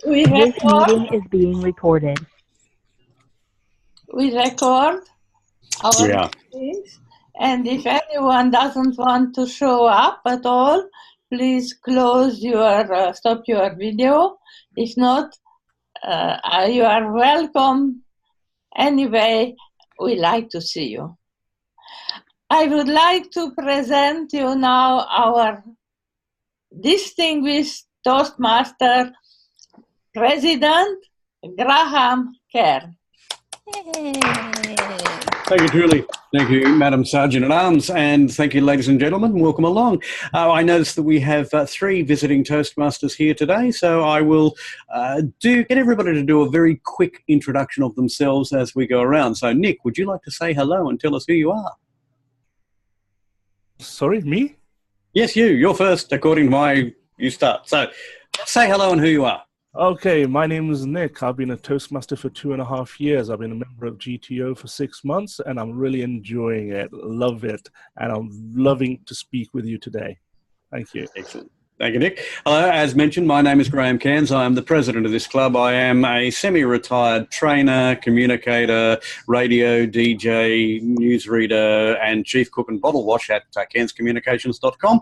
We This record, meeting is being recorded. we record our Yeah. meetings, and if anyone doesn't want to show up at all, please stop your video. If not, you are welcome. Anyway, we like to see you. I would like to present you now our distinguished Toastmaster President, Graham Cairns. Thank you, Julie. Thank you, Madam Sergeant at Arms, and thank you, ladies and gentlemen. Welcome along. I noticed that we have 3 visiting Toastmasters here today, so I will get everybody to do a very quick introduction of themselves as we go around. So, Nick, would you like to say hello and tell us who you are? Sorry, me? Yes, you. You're first, according to you start. So, say hello and who you are. Okay, my name is Nick. I've been a Toastmaster for 2.5 years. I've been a member of GTO for 6 months, and I'm really enjoying it. Love it. And I'm loving to speak with you today. Thank you. Excellent. Thank you, Nick. Hello, as mentioned, my name is Graham Cairns. I am the president of this club. I am a semi-retired trainer, communicator, radio, DJ, newsreader, and chief cook and bottle wash at cairnscommunications.com.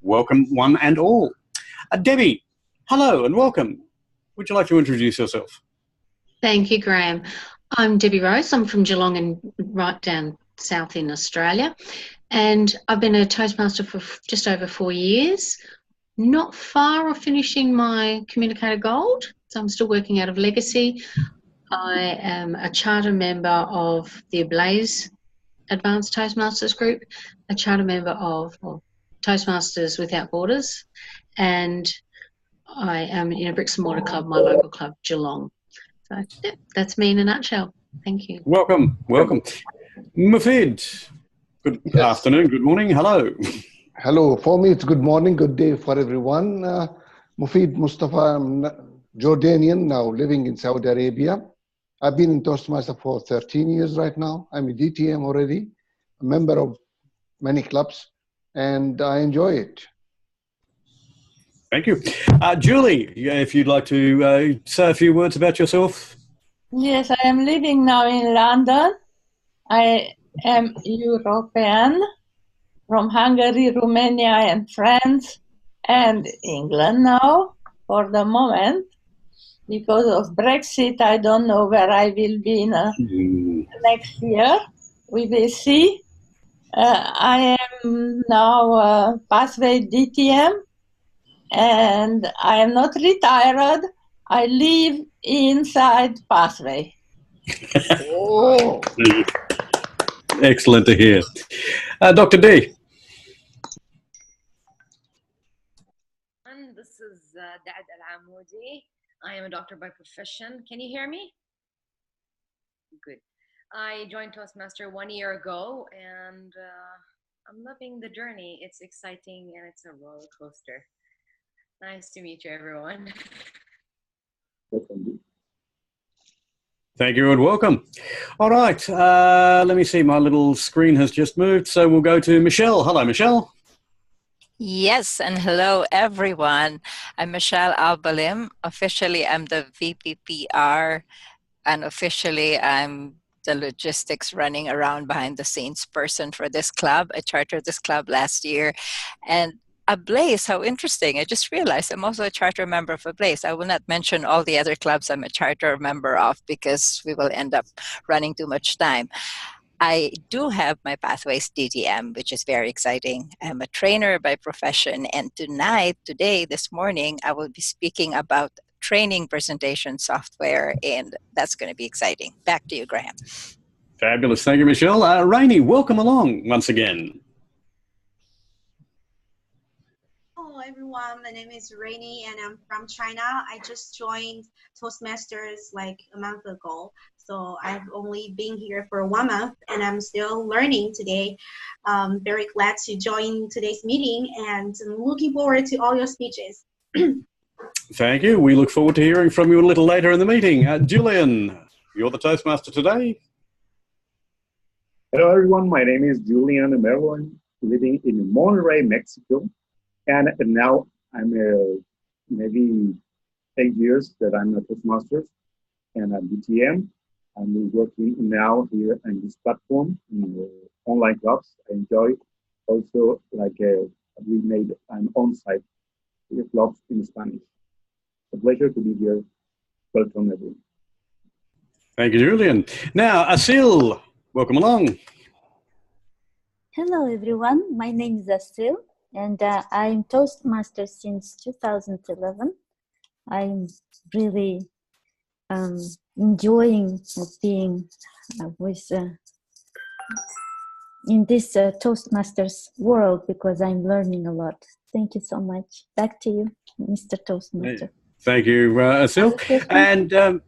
Welcome, one and all. Debbie, hello and welcome. Would you like to introduce yourself? Thank you, Graham. I'm Debbie Rose. I'm from Geelong and right down south in Australia. And I've been a Toastmaster for just over 4 years. Not far off finishing my Communicator Gold, so I'm still working out of Legacy. I am a charter member of the Ablaze Advanced Toastmasters Group, a charter member of Toastmasters Without Borders, and I am in a bricks and mortar club, my local club, Geelong. So yeah, that's me in a nutshell. Thank you. Welcome, welcome. Mufid, good afternoon, good morning, hello. Hello, for me it's good morning, good day for everyone. Mufid Mustafa, I'm Jordanian, now living in Saudi Arabia. I've been in Toastmaster for 13 years right now. I'm a DTM already, a member of many clubs, and I enjoy it. Thank you. Julie, if you'd like to say a few words about yourself. Yes, I am living now in London. I am European from Hungary, Romania, and France, and England now for the moment. Because of Brexit, I don't know where I will be in next year. We will see. I am now Pathway DTM, and I am not retired. I live inside Pathway. Oh. Excellent to hear. Dr. D. This is Dad Al-Amoudi. I am a doctor by profession. Can you hear me? Good. I joined Toastmaster 1 year ago, and I'm loving the journey. It's exciting, and it's a roller coaster. Nice to meet you, everyone. Thank you and welcome. All right, let me see. My little screen has just moved, so we'll go to Michelle. Hello, Michelle. Yes, and hello, everyone. I'm Michelle Alba-Lim. Officially, I'm the VPPR, and officially, I'm the logistics running around behind the scenes person for this club. I chartered this club last year, and Ablaze, how interesting. I just realized I'm also a charter member of Ablaze. I will not mention all the other clubs I'm a charter member of because we will end up running too much time. I do have my Pathways DTM, which is very exciting. I'm a trainer by profession, and this morning, I will be speaking about training presentation software, and that's going to be exciting. Back to you, Graham. Fabulous. Thank you, Michelle. Rainey, welcome along once again. Hello everyone, my name is Rainy and I'm from China. I just joined Toastmasters like a month ago. So I've only been here for 1 month and I'm still learning today. Very glad to join today's meeting and I'm looking forward to all your speeches. Thank you. We look forward to hearing from you a little later in the meeting. Julian, you're the Toastmaster today. Hello everyone, my name is Julian Merlo. I'm living in Monterrey, Mexico. And now I'm maybe 8 years that I'm a Toastmaster and at BTM. I'm working now here on this platform in online clubs. I enjoy also we made an on-site club in Spanish. It's a pleasure to be here. Welcome everyone. Thank you, Julian. Now, Asil, welcome along. Hello, everyone. My name is Asil, and I'm Toastmaster since 2011. I'm really enjoying being in this Toastmasters world because I'm learning a lot. Thank you so much. Back to you, Mr. Toastmaster. Thank you, Asil. And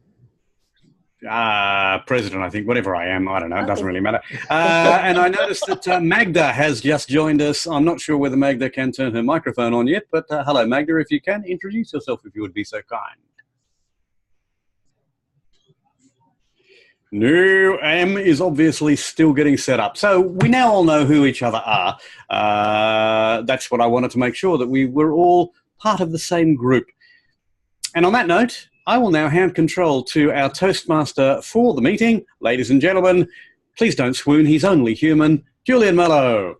president, I think, whatever I am, I don't know, it doesn't really matter. And I noticed that Magda has just joined us. I'm not sure whether Magda can turn her microphone on yet, but hello, Magda, if you can, introduce yourself if you would be so kind. No, M is obviously still getting set up. So we now all know who each other are. That's what I wanted to make sure, that we were all part of the same group. And on that note, I will now hand control to our Toastmaster for the meeting. Ladies and gentlemen, please don't swoon, he's only human, Julian Merlo.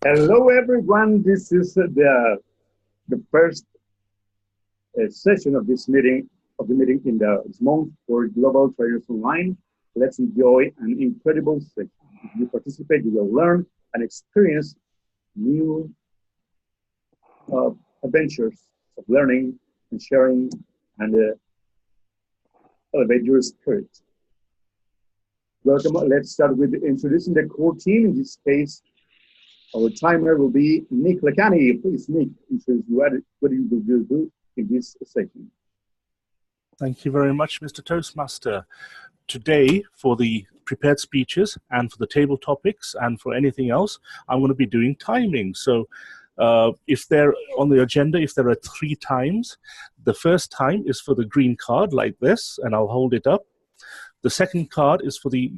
Hello everyone, this is the first session of this meeting, in the month for Global Traders Online. Let's enjoy an incredible session. If you participate, you will learn and experience new adventures of learning and sharing and elevate your spirit. Welcome. Let's start with introducing the core team. In this case, our timer will be Nick Lakhani. Please, Nick, introduce what you will do in this section. Thank you very much, Mr. Toastmaster. Today, for the prepared speeches and for the table topics and for anything else, I'm going to be doing timing. So if they're on the agenda, if there are 3 times, the first time is for the green card like this, and I'll hold it up. The second card is for the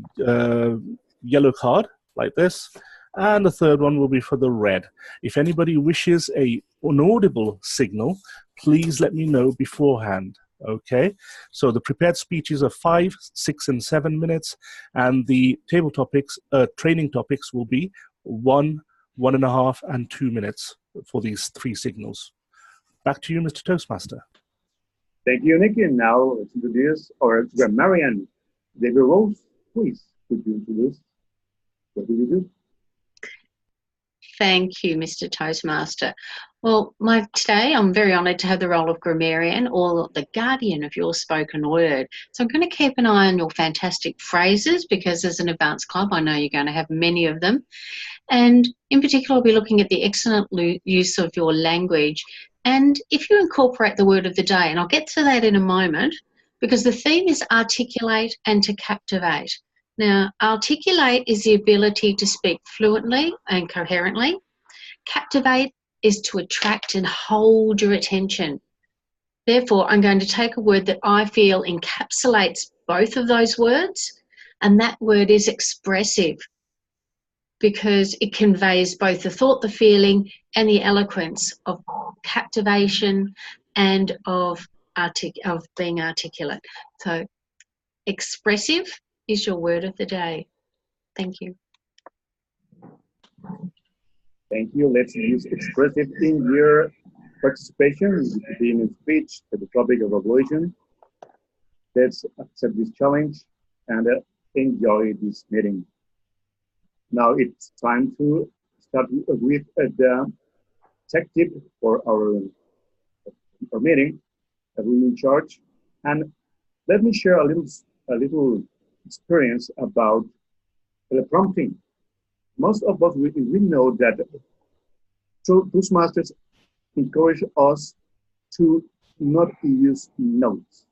yellow card like this, and the third one will be for the red. If anybody wishes an audible signal, please let me know beforehand. Okay, so the prepared speeches are 5, 6, and 7 minutes, and the table topics, training topics will be 1, 1.5, and 2 minutes for these 3 signals. Back to you, Mr. Toastmaster. Thank you, Nick. And now let's introduce our Grammarian, David Rose. Please, could you introduce what do you do? Thank you, Mr. Toastmaster. Well, today I'm very honoured to have the role of grammarian, or the guardian of your spoken word. So I'm going to keep an eye on your fantastic phrases, because as an advanced club, I know you're going to have many of them. And in particular, I'll be looking at the excellent use of your language. And if you incorporate the word of the day, and I'll get to that in a moment, because the theme is articulate and to captivate. Now, articulate is the ability to speak fluently and coherently. Captivate is to attract and hold your attention. Therefore, I'm going to take a word that I feel encapsulates both of those words, and that word is expressive, because it conveys both the thought, the feeling, and the eloquence of captivation and of being articulate. So, expressive is your word of the day. Thank you. Thank you. Let's use expressive in your participation in speech for the topic of evaluation. Let's accept this challenge and enjoy this meeting. Now it's time to start with the tech tip for our meeting that we're in charge. And let me share a little experience about teleprompting. Most of us, we know that Toastmasters encourage us to not use notes.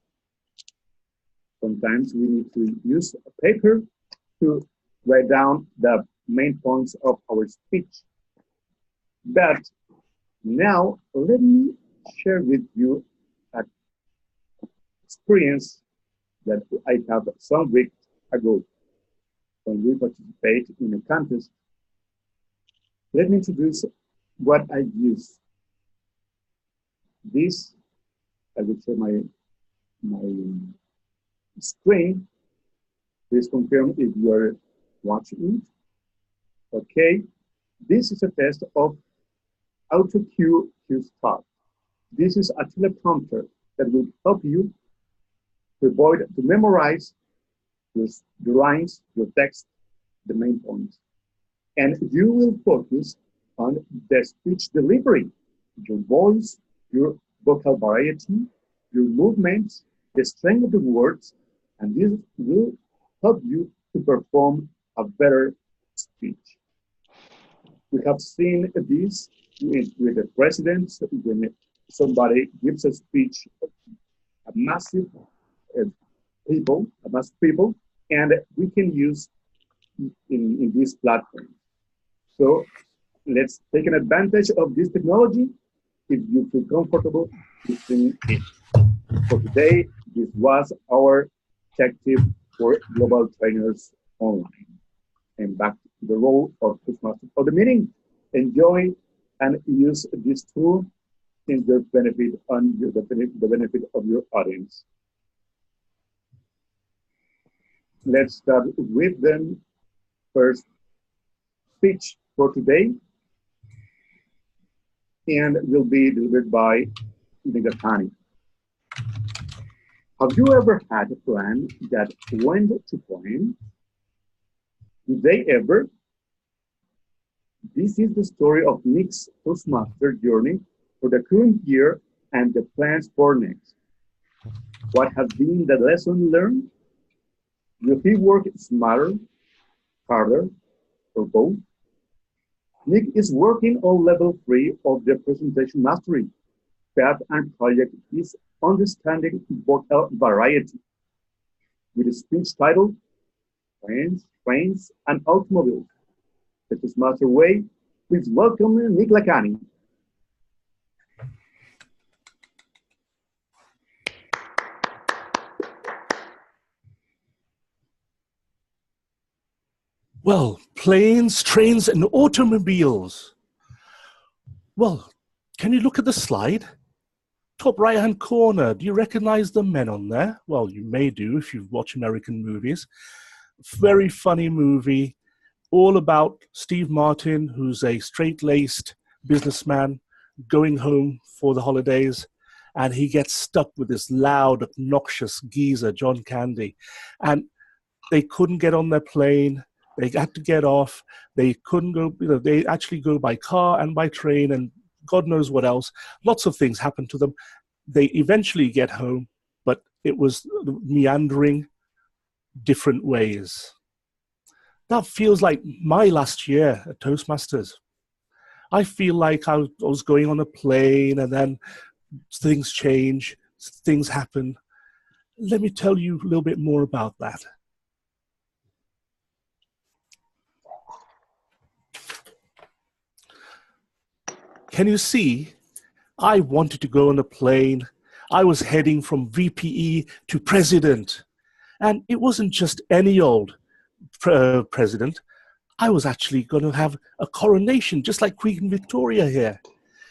Sometimes we need to use a paper to write down the main points of our speech. But now let me share with you an experience that I have some weeks ago when we participate in a contest. Let me introduce what I use. this, I would say my screen. Please confirm if you are watching it. Okay. This is a test of auto cue start. This is a teleprompter that will help you to memorize your lines, your text, the main points. And you will focus on the speech delivery, your voice, your vocal variety, your movements, the strength of the words, and this will help you to perform a better speech. We have seen this with the presidents when somebody gives a speech, a massive people, and we can use in this platform. So let's take an advantage of this technology if you feel comfortable using it. For today, this was our tech tip for global trainers online. And back to the role of Toastmaster for the meeting. Enjoy and use this tool in the benefit of your audience. Let's start with the first speech for today, and will be delivered by Lakhani. Have you ever had a plan that went to plan? Did they ever? This is the story of Nick's Toastmaster journey for the current year and the plans for next. What has been the lesson learned? Will he work smarter, harder, or both? Nick is working on level 3 of the presentation mastery. Path and project is understanding vocal variety. With a speech title, Trains, and Automobiles. The Toastmaster way, please welcome Nick Lakhani. Well, planes, trains, and automobiles. Well, can you look at the slide? Top right-hand corner, do you recognize the men on there? Well, you may do if you watch American movies. Very funny movie, all about Steve Martin, who's a straight-laced businessman going home for the holidays, and he gets stuck with this loud, obnoxious geezer, John Candy. And they couldn't get on their plane. They had to get off. They couldn't go, they actually go by car and by train and God knows what else. Lots of things happened to them. They eventually get home, but it was meandering different ways. That feels like my last year at Toastmasters. I feel like I was going on a plane and then things change, things happen. Let me tell you a little bit more about that. Can you see? I wanted to go on a plane. I was heading from VPE to president. And it wasn't just any old president. I was actually going to have a coronation, just like Queen Victoria here.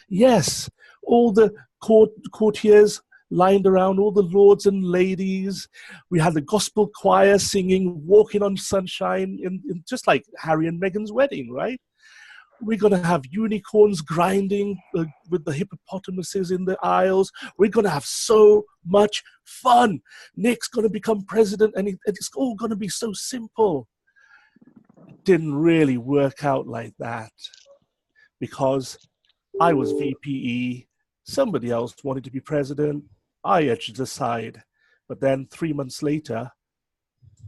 Yes, all the courtiers lined around, all the lords and ladies. We had the gospel choir singing, walking on sunshine, in just like Harry and Meghan's wedding, right? We're going to have unicorns grinding with the hippopotamuses in the aisles. We're going to have so much fun. Nick's going to become president, and it's all going to be so simple. It didn't really work out like that because I was VPE. Somebody else wanted to be president. I edged aside. But then 3 months later,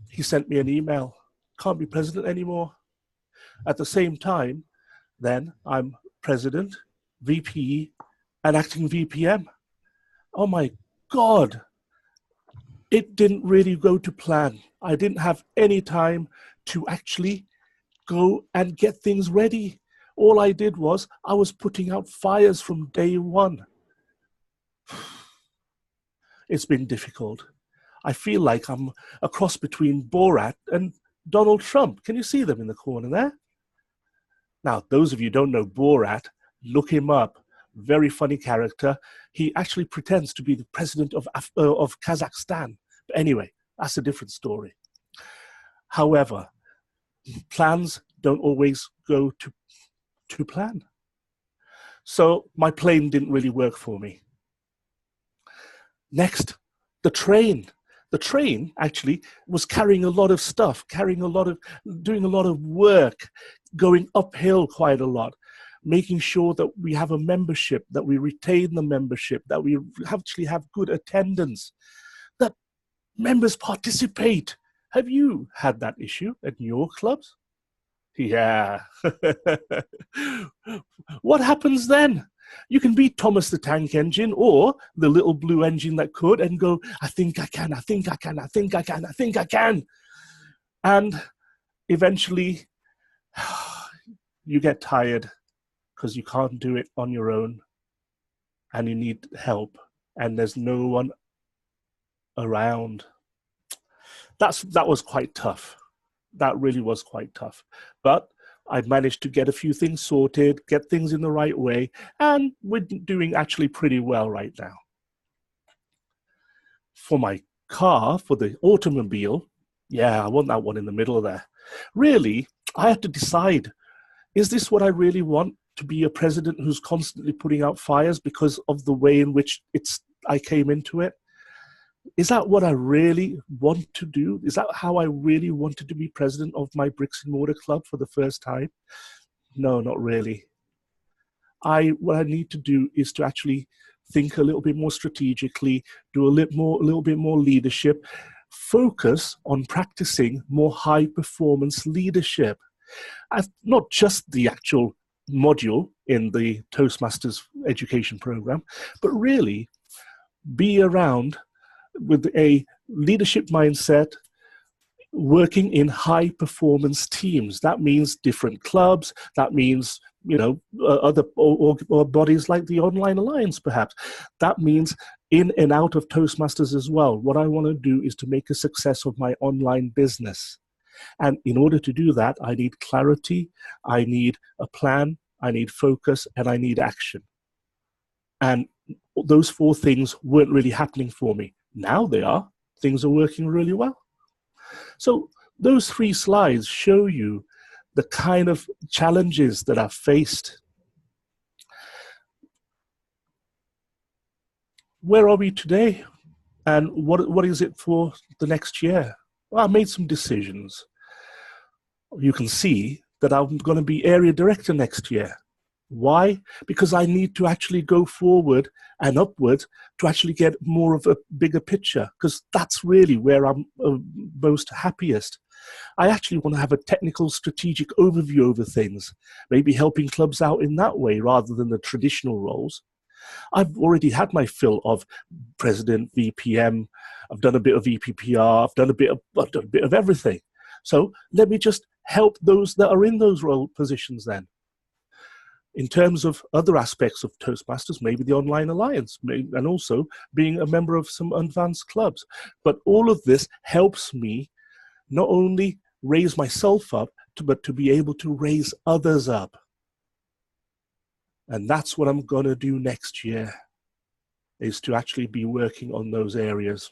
he sent me an email. Can't be president anymore. At the same time, then I'm president, VP, and acting VPM. Oh my God. It didn't really go to plan. I didn't have any time to actually go and get things ready. All I did was I was putting out fires from day one. It's been difficult. I feel like I'm a cross between Borat and Donald Trump. Can you see them in the corner there? Now, those of you who don't know Borat, look him up. very funny character. He actually pretends to be the president of Kazakhstan. But anyway, that's a different story. However, plans don't always go to plan. So my plane didn't really work for me. Next, the train. The train actually was carrying a lot of stuff, doing a lot of work, going uphill quite a lot, making sure that we have a membership, that we retain the membership, that we actually have good attendance, that members participate. Have you had that issue at your clubs? Yeah. What happens then? You can be Thomas the Tank Engine or the little blue engine that could and go, I think I can, I think I can, I think I can, I think I can. And eventually you get tired because you can't do it on your own and you need help and there's no one around. That was quite tough. That really was quite tough. But I managed to get a few things sorted, get things in the right way, and we're doing actually pretty well right now. For my car, for the automobile, yeah, I want that one in the middle there. Really, I have to decide, is this what I really want, to be a president who's constantly putting out fires because of the way in which I came into it? Is that what I really want to do? Is that how I really wanted to be president of my bricks and mortar club for the first time? No, not really. What I need to do is to actually think a little bit more strategically, do a little bit more leadership, focus on practicing more high performance leadership. Not just the actual module in the Toastmasters education program, but really be around with a leadership mindset, working in high performance teams. That means different clubs. That means, other or bodies like the Online Alliance, perhaps. That means in and out of Toastmasters as well. What I want to do is to make a success of my online business. And in order to do that, I need clarity, I need a plan, I need focus, and I need action. And those four things weren't really happening for me. Now they are. Things are working really well. So those 3 slides show you the kind of challenges that I've faced. Where are we today? And what is it for the next year? Well, I made some decisions. You can see that I'm going to be area director next year. Why? Because I need to actually go forward and upward to actually get more of a bigger picture, because that's really where I'm most happiest. I actually want to have a technical strategic overview over things, maybe helping clubs out in that way rather than the traditional roles. I've already had my fill of president, VPM, I've done a bit of EPPR, I've done a bit of everything. So let me just help those that are in those role positions then. In terms of other aspects of Toastmasters, maybe the Online Alliance, and also being a member of some advanced clubs. But all of this helps me not only raise myself up, but to be able to raise others up. And that's what I'm going to do next year, is to actually be working on those areas.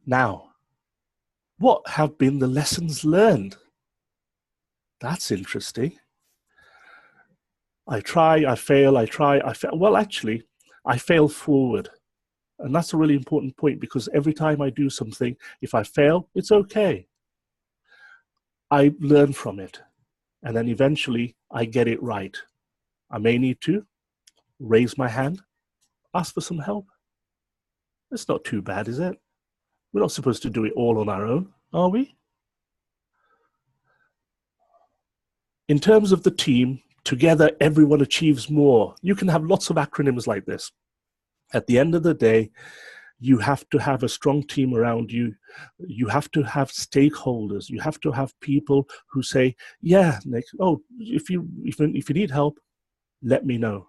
Now, what have been the lessons learned? That's interesting. I try, I fail, I try, I fail. Well, actually, I fail forward. And that's a really important point, because every time I do something, if I fail, it's okay. I learn from it. And then eventually I get it right. I may need to raise my hand, ask for some help. It's not too bad, is it? We're not supposed to do it all on our own, are we? In terms of the team, together everyone achieves more. You can have lots of acronyms like this. At the end of the day, you have to have a strong team around you. You have to have stakeholders. You have to have people who say, yeah, Nick, oh, if you need help, let me know.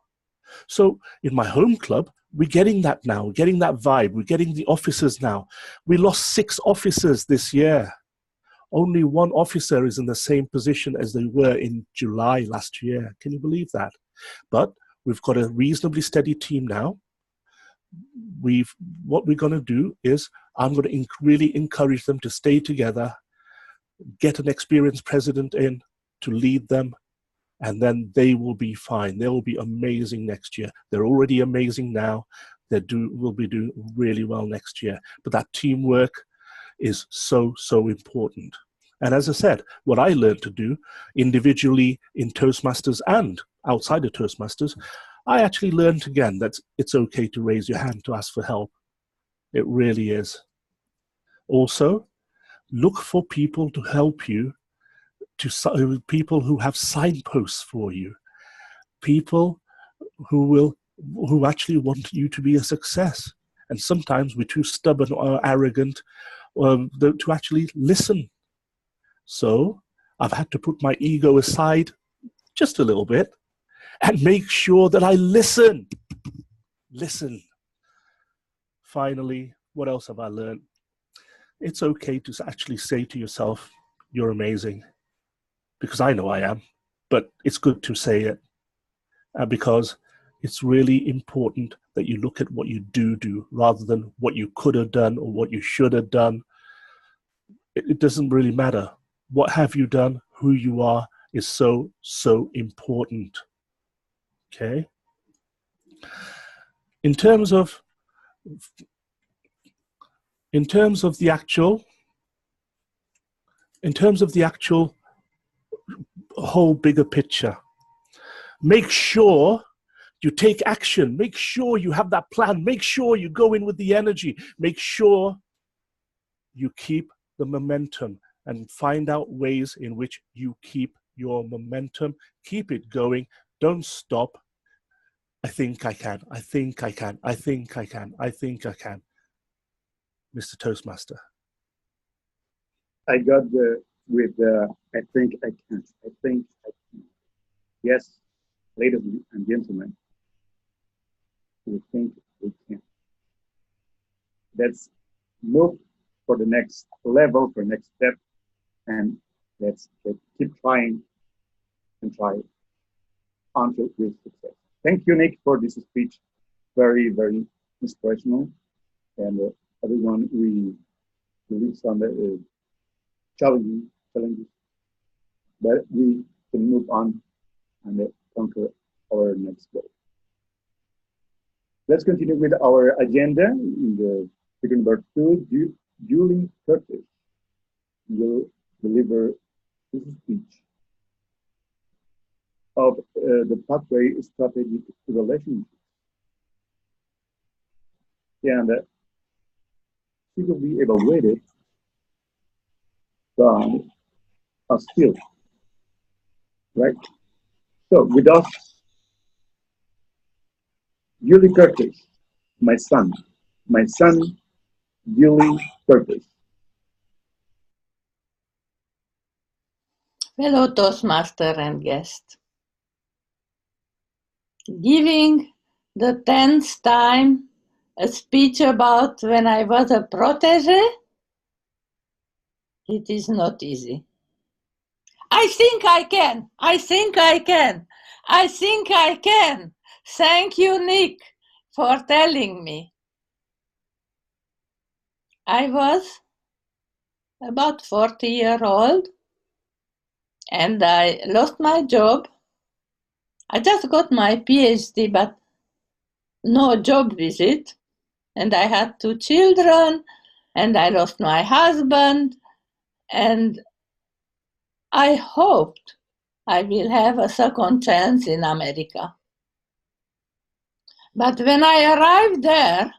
So in my home club, we're getting that now. We're getting that vibe. We're getting the officers now. We lost 6 officers this year. Only 1 officer is in the same position as they were in July last year. Can you believe that? But we've got a reasonably steady team now. What we're going to do is I'm going to really encourage them to stay together, get an experienced president in to lead them, and then they will be fine. They will be amazing next year. They're already amazing now. Will be doing really well next year. But that teamwork is so, so important. And as I said, what I learned to do individually in Toastmasters and outside of Toastmasters, I actually learned again that it's okay to raise your hand to ask for help. It really is. Also, look for people to help you, people who have signposts for you, people who actually want you to be a success. And sometimes we're too stubborn or arrogant to actually listen. So I've had to put my ego aside just a little bit and make sure that I listen. Listen. Finally, what else have I learned? It's okay to actually say to yourself, you're amazing. Because I know I am, but it's good to say it because it's really important that you look at what you do rather than what you could have done or what you should have done. It doesn't really matter. What have you done? Who you are is so, so important. Okay? In terms of the actual whole bigger picture, make sure you take action. Make sure you have that plan. Make sure you go in with the energy. Make sure you keep the momentum and find out ways in which you keep your momentum. Keep it going. Don't stop. I think I can. I think I can. I think I can. I think I can. Mr. Toastmaster. I got I think I can. I think I can. Yes, ladies and gentlemen, we think we can. Let's move for the next level, for the next step, and let's keep trying and try until we success. Thank you, Nick, for this speech. Very, very inspirational. And everyone, we live some challenges, but we can move on and conquer our next goal. Let's continue with our agenda. In the speaker number 2, Julian Kertesz will deliver this speech of the pathway strategic relationships. And she will be evaluated by a skill, right? So with us, Julian Kertesz, my son, Julian Kertesz. Fellow Toastmaster and guest. Giving the 10th time a speech about when I was a protege, it is not easy. I think I can. I think I can. I think I can. Thank you, Nick, for telling me. I was about 40-year-old and I lost my job. I just got my PhD, but no job visit. And I had 2 children, and I lost my husband, and I hoped I will have a second chance in America. But when I arrived there,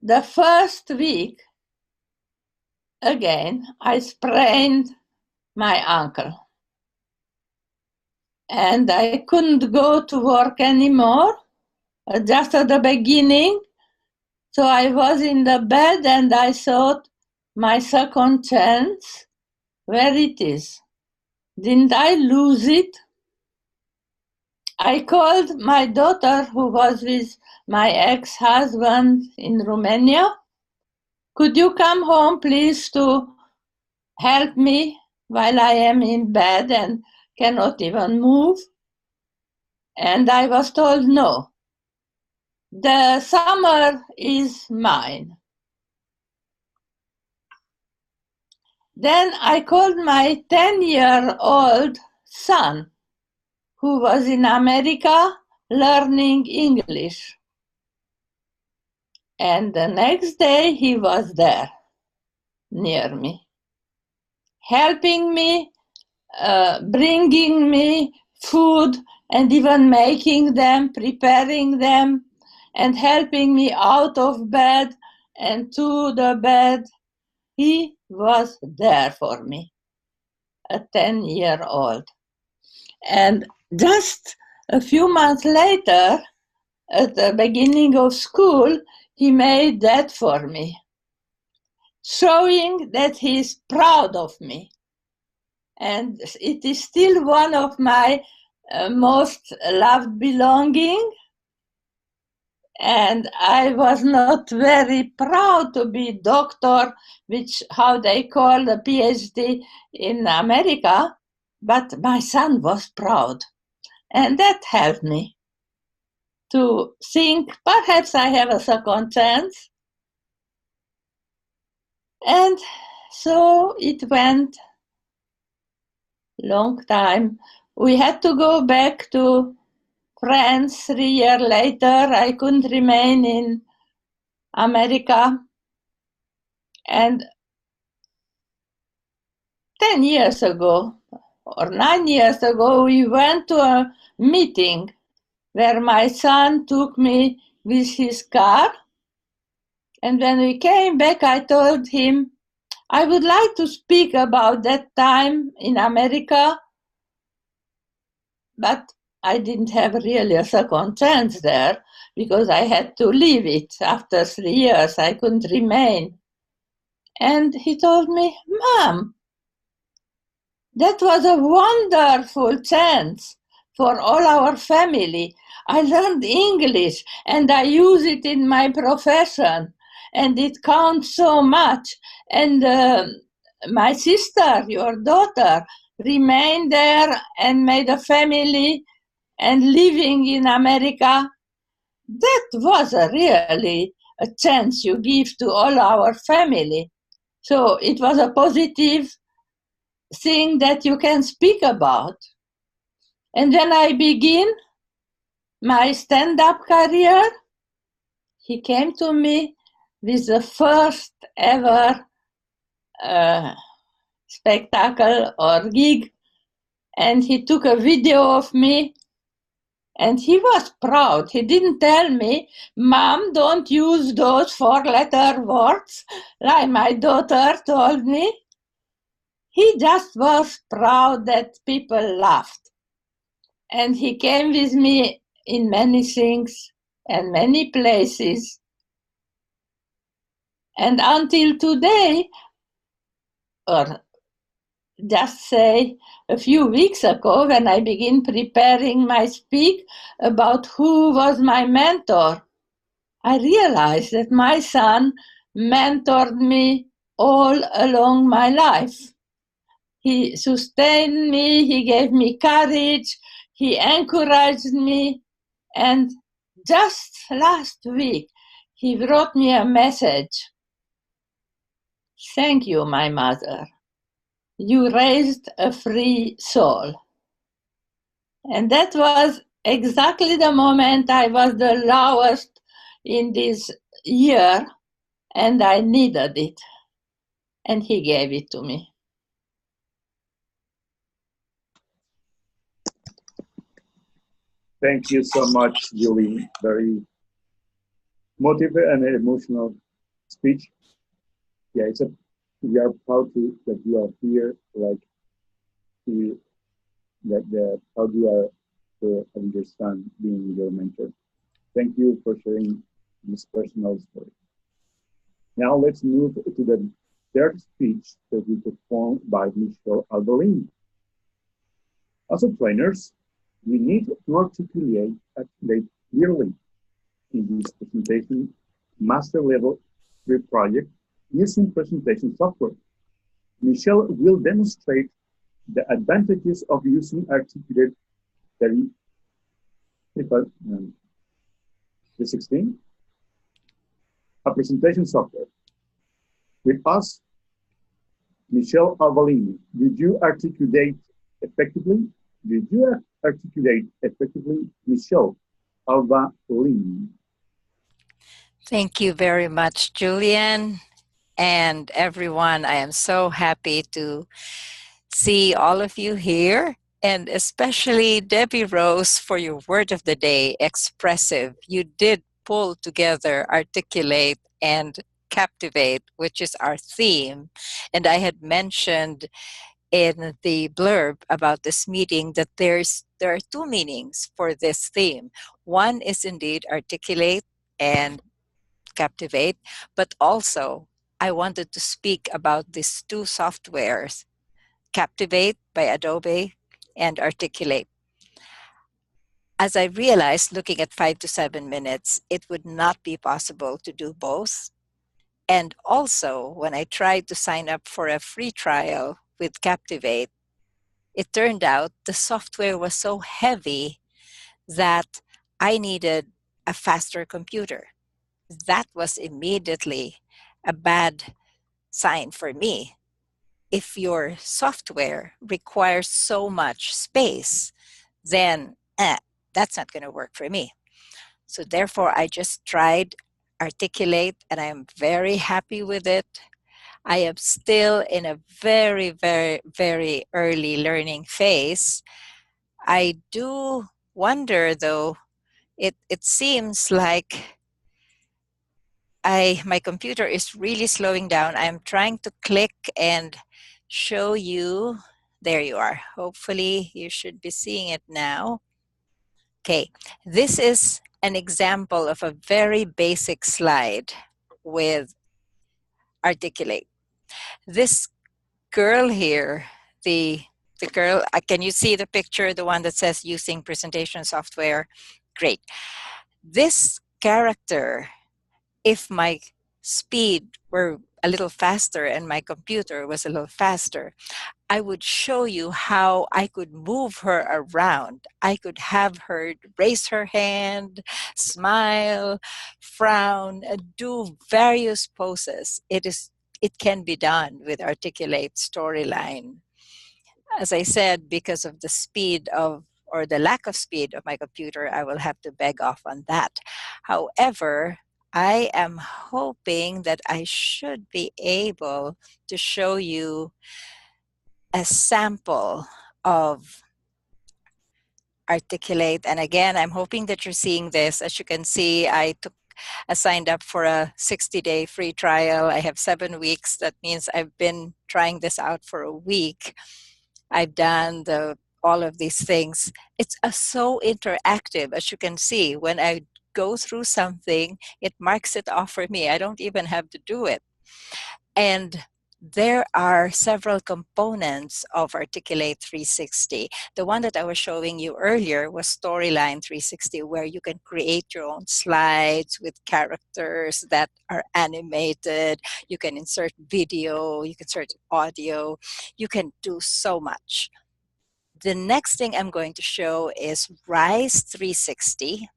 the first week, again, I sprained my ankle. And I couldn't go to work anymore, just at the beginning. So I was in the bed and I thought, my second chance, where it is? Didn't I lose it? I called my daughter who was with my ex-husband in Romania. Could you come home, please, to help me while I am in bed and cannot even move? And I was told, no, the summer is mine. Then I called my 10-year-old son, who was in America learning English. And the next day he was there, near me, helping me, bringing me food and even making them, preparing them, and helping me out of bed and to the bed. He was there for me, a 10-year-old. And just a few months later, at the beginning of school, he made that for me, showing that he is proud of me. And it is still one of my most loved belongings. And I was not very proud to be doctor, which how they call a PhD in America, but my son was proud. And that helped me to think perhaps I have a second chance. And so it went long time. We had to go back to France 3 years later. I couldn't remain in America. And 10 years ago, or 9 years ago, we went to a meeting where my son took me with his car. And when we came back, I told him, I would like to speak about that time in America, but I didn't have really a second chance there because I had to leave it after 3 years. I couldn't remain. And he told me, Mom, that was a wonderful chance for all our family. I learned English and I use it in my profession and it counts so much. And my sister, your daughter, remained there and made a family and living in America. That was really a chance you give to all our family. So it was a positive thing that you can speak about. And when I begin my stand-up career, he came to me with the first ever spectacle or gig, and he took a video of me, and he was proud. He didn't tell me, Mom, don't use those 4-letter words, like my daughter told me. He just was proud that people laughed. And he came with me in many things and many places. And until today, or just say a few weeks ago, when I began preparing my speak about who was my mentor, I realized that my son mentored me all along my life. He sustained me, he gave me courage, he encouraged me, and just last week he wrote me a message. Thank you, my mother. You raised a free soul. And that was exactly the moment I was the lowest in this year, and I needed it. And he gave it to me. Thank you so much, Julie. Very motivated and emotional speech. Yeah, we are proud that you are here. Proud you are for having your son being your mentor. Thank you for sharing this personal story. Now let's move to the third speech that we performed by Michelle Alba-Lim. As trainers, we need to articulate clearly in this presentation master level 3 project using presentation software. Michelle will demonstrate the advantages of using articulate 316, a presentation software. With us, Michelle Alba-Lim. Did you articulate effectively? Did you articulate effectively, Michelle Alba-Lim? Thank you very much, Julian, and everyone. I am so happy to see all of you here, and especially Debbie Rose for your word of the day, expressive. You did pull together, articulate, and captivate, which is our theme. And I had mentioned in the blurb about this meeting that there are two meanings for this theme. One is indeed articulate and captivate, but also I wanted to speak about these two softwares, Captivate by Adobe and Articulate. As I realized, looking at 5 to 7 minutes, it would not be possible to do both. And also, when I tried to sign up for a free trial with Captivate, it turned out the software was so heavy that I needed a faster computer. That was immediately a bad sign for me. If your software requires so much space, then that's not going to work for me. So therefore, I just tried Articulate, and I'm very happy with it. I am still in a very, very, very early learning phase. I do wonder, though, it seems like my computer is really slowing down. I'm trying to click and show you. There you are. Hopefully you should be seeing it now. Okay, this is an example of a very basic slide with Articulate. This girl here, the girl, can you see the picture, the one that says using presentation software? Great. This character, if my speed were a little faster and my computer was a little faster, I would show you how I could move her around. I could have her raise her hand, smile, frown, do various poses. It can be done with Articulate Storyline. As I said, because of the speed of, or the lack of speed of my computer, I will have to beg off on that. However, I am hoping that I should be able to show you a sample of Articulate. And again, I'm hoping that you're seeing this. As you can see, I signed up for a 60-day free trial. I have 7 weeks. That means I've been trying this out for a week. I've done all of these things. It's so interactive, as you can see. When I go through something, it marks it off for me. I don't even have to do it. And there are several components of Articulate 360. The one that I was showing you earlier was Storyline 360, where you can create your own slides with characters that are animated. You can insert video, you can insert audio. You can do so much. The next thing I'm going to show is Rise 360,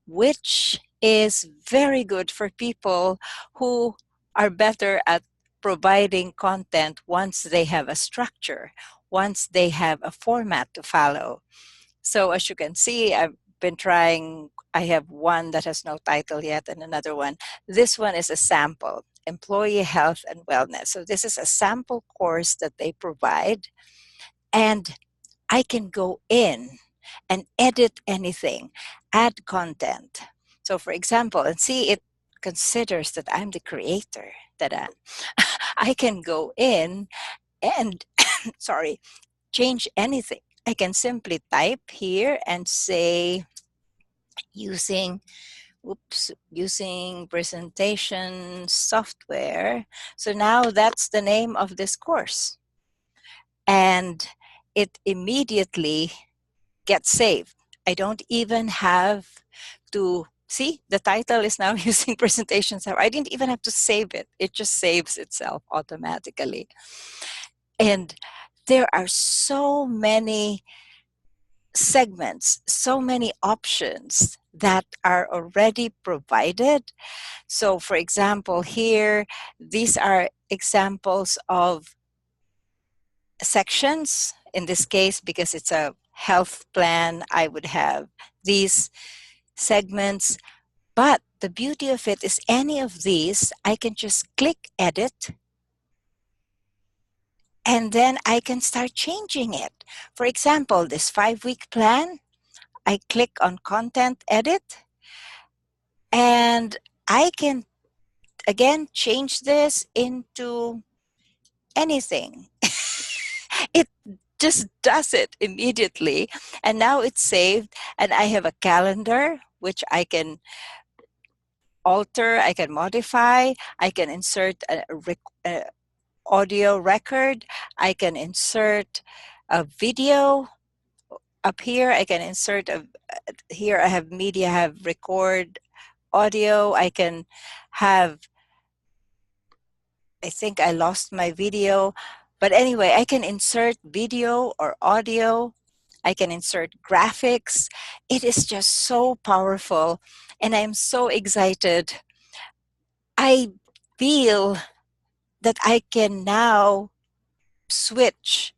which is very good for people who are better at providing content once they have a structure, once they have a format to follow. So as you can see, I've been trying, I have one that has no title yet and another one. This one is a sample, Employee Health and Wellness. So this is a sample course that they provide, and I can go in and edit anything, add content. So for example, and see, it considers that I'm the creator, that I can go in and, sorry, change anything. I can simply type here and say, using presentation software. So now that's the name of this course. And it immediately gets saved. I don't even have to see, the title is now using presentation software. I didn't even have to save it. It just saves itself automatically. And there are so many segments, so many options that are already provided. So for example, here, these are examples of sections. In this case, because it's a health plan, I would have these segments. But the beauty of it is any of these, I can just click edit, and then I can start changing it. For example, this 5-week plan, I click on content edit, and I can again change this into anything. It just does it immediately, and now it's saved, and I have a calendar which I can alter, I can modify, I can insert a audio record, I can insert a video. Up here I can insert here I have media, I have record audio, I can have, I think I lost my video, but anyway, I can insert video or audio, I can insert graphics. It is just so powerful, and I'm so excited. I feel that I can now switch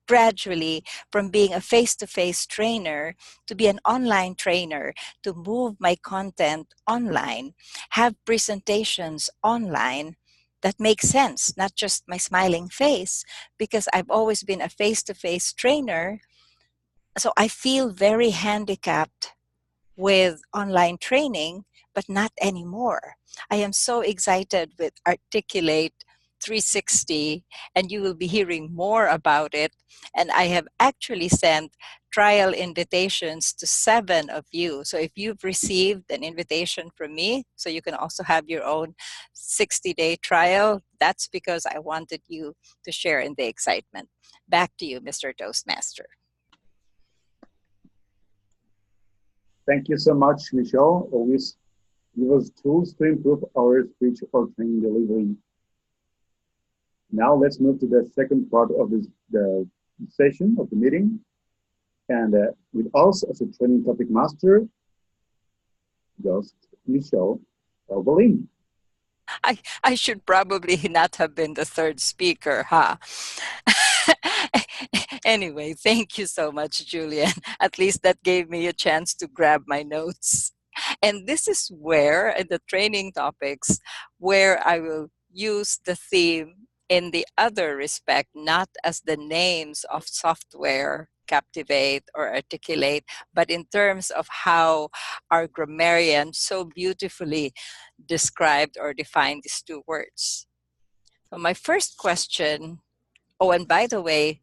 gradually from being a face-to-face trainer to be an online trainer, to move my content online, have presentations online that make sense, not just my smiling face, because I've always been a face-to-face trainer. So I feel very handicapped with online training, but not anymore. I am so excited with Articulate 360, and you will be hearing more about it. And I have actually sent trial invitations to 7 of you. So if you've received an invitation from me, so you can also have your own 60-day trial, that's because I wanted you to share in the excitement. Back to you, Mr. Toastmaster. Thank you so much, Michelle. Always give us tools to improve our speech or training delivery. Now let's move to the second part of the session of the meeting. And with us as a training topic master, just Michelle Alba-Lim. I should probably not have been the third speaker, huh? Anyway, thank you so much, Julian. At least that gave me a chance to grab my notes. And this is where, in the training topics, where I will use the theme in the other respect, not as the names of software, Captivate or Articulate, but in terms of how our grammarian so beautifully described or defined these 2 words. So my first question, oh, and by the way,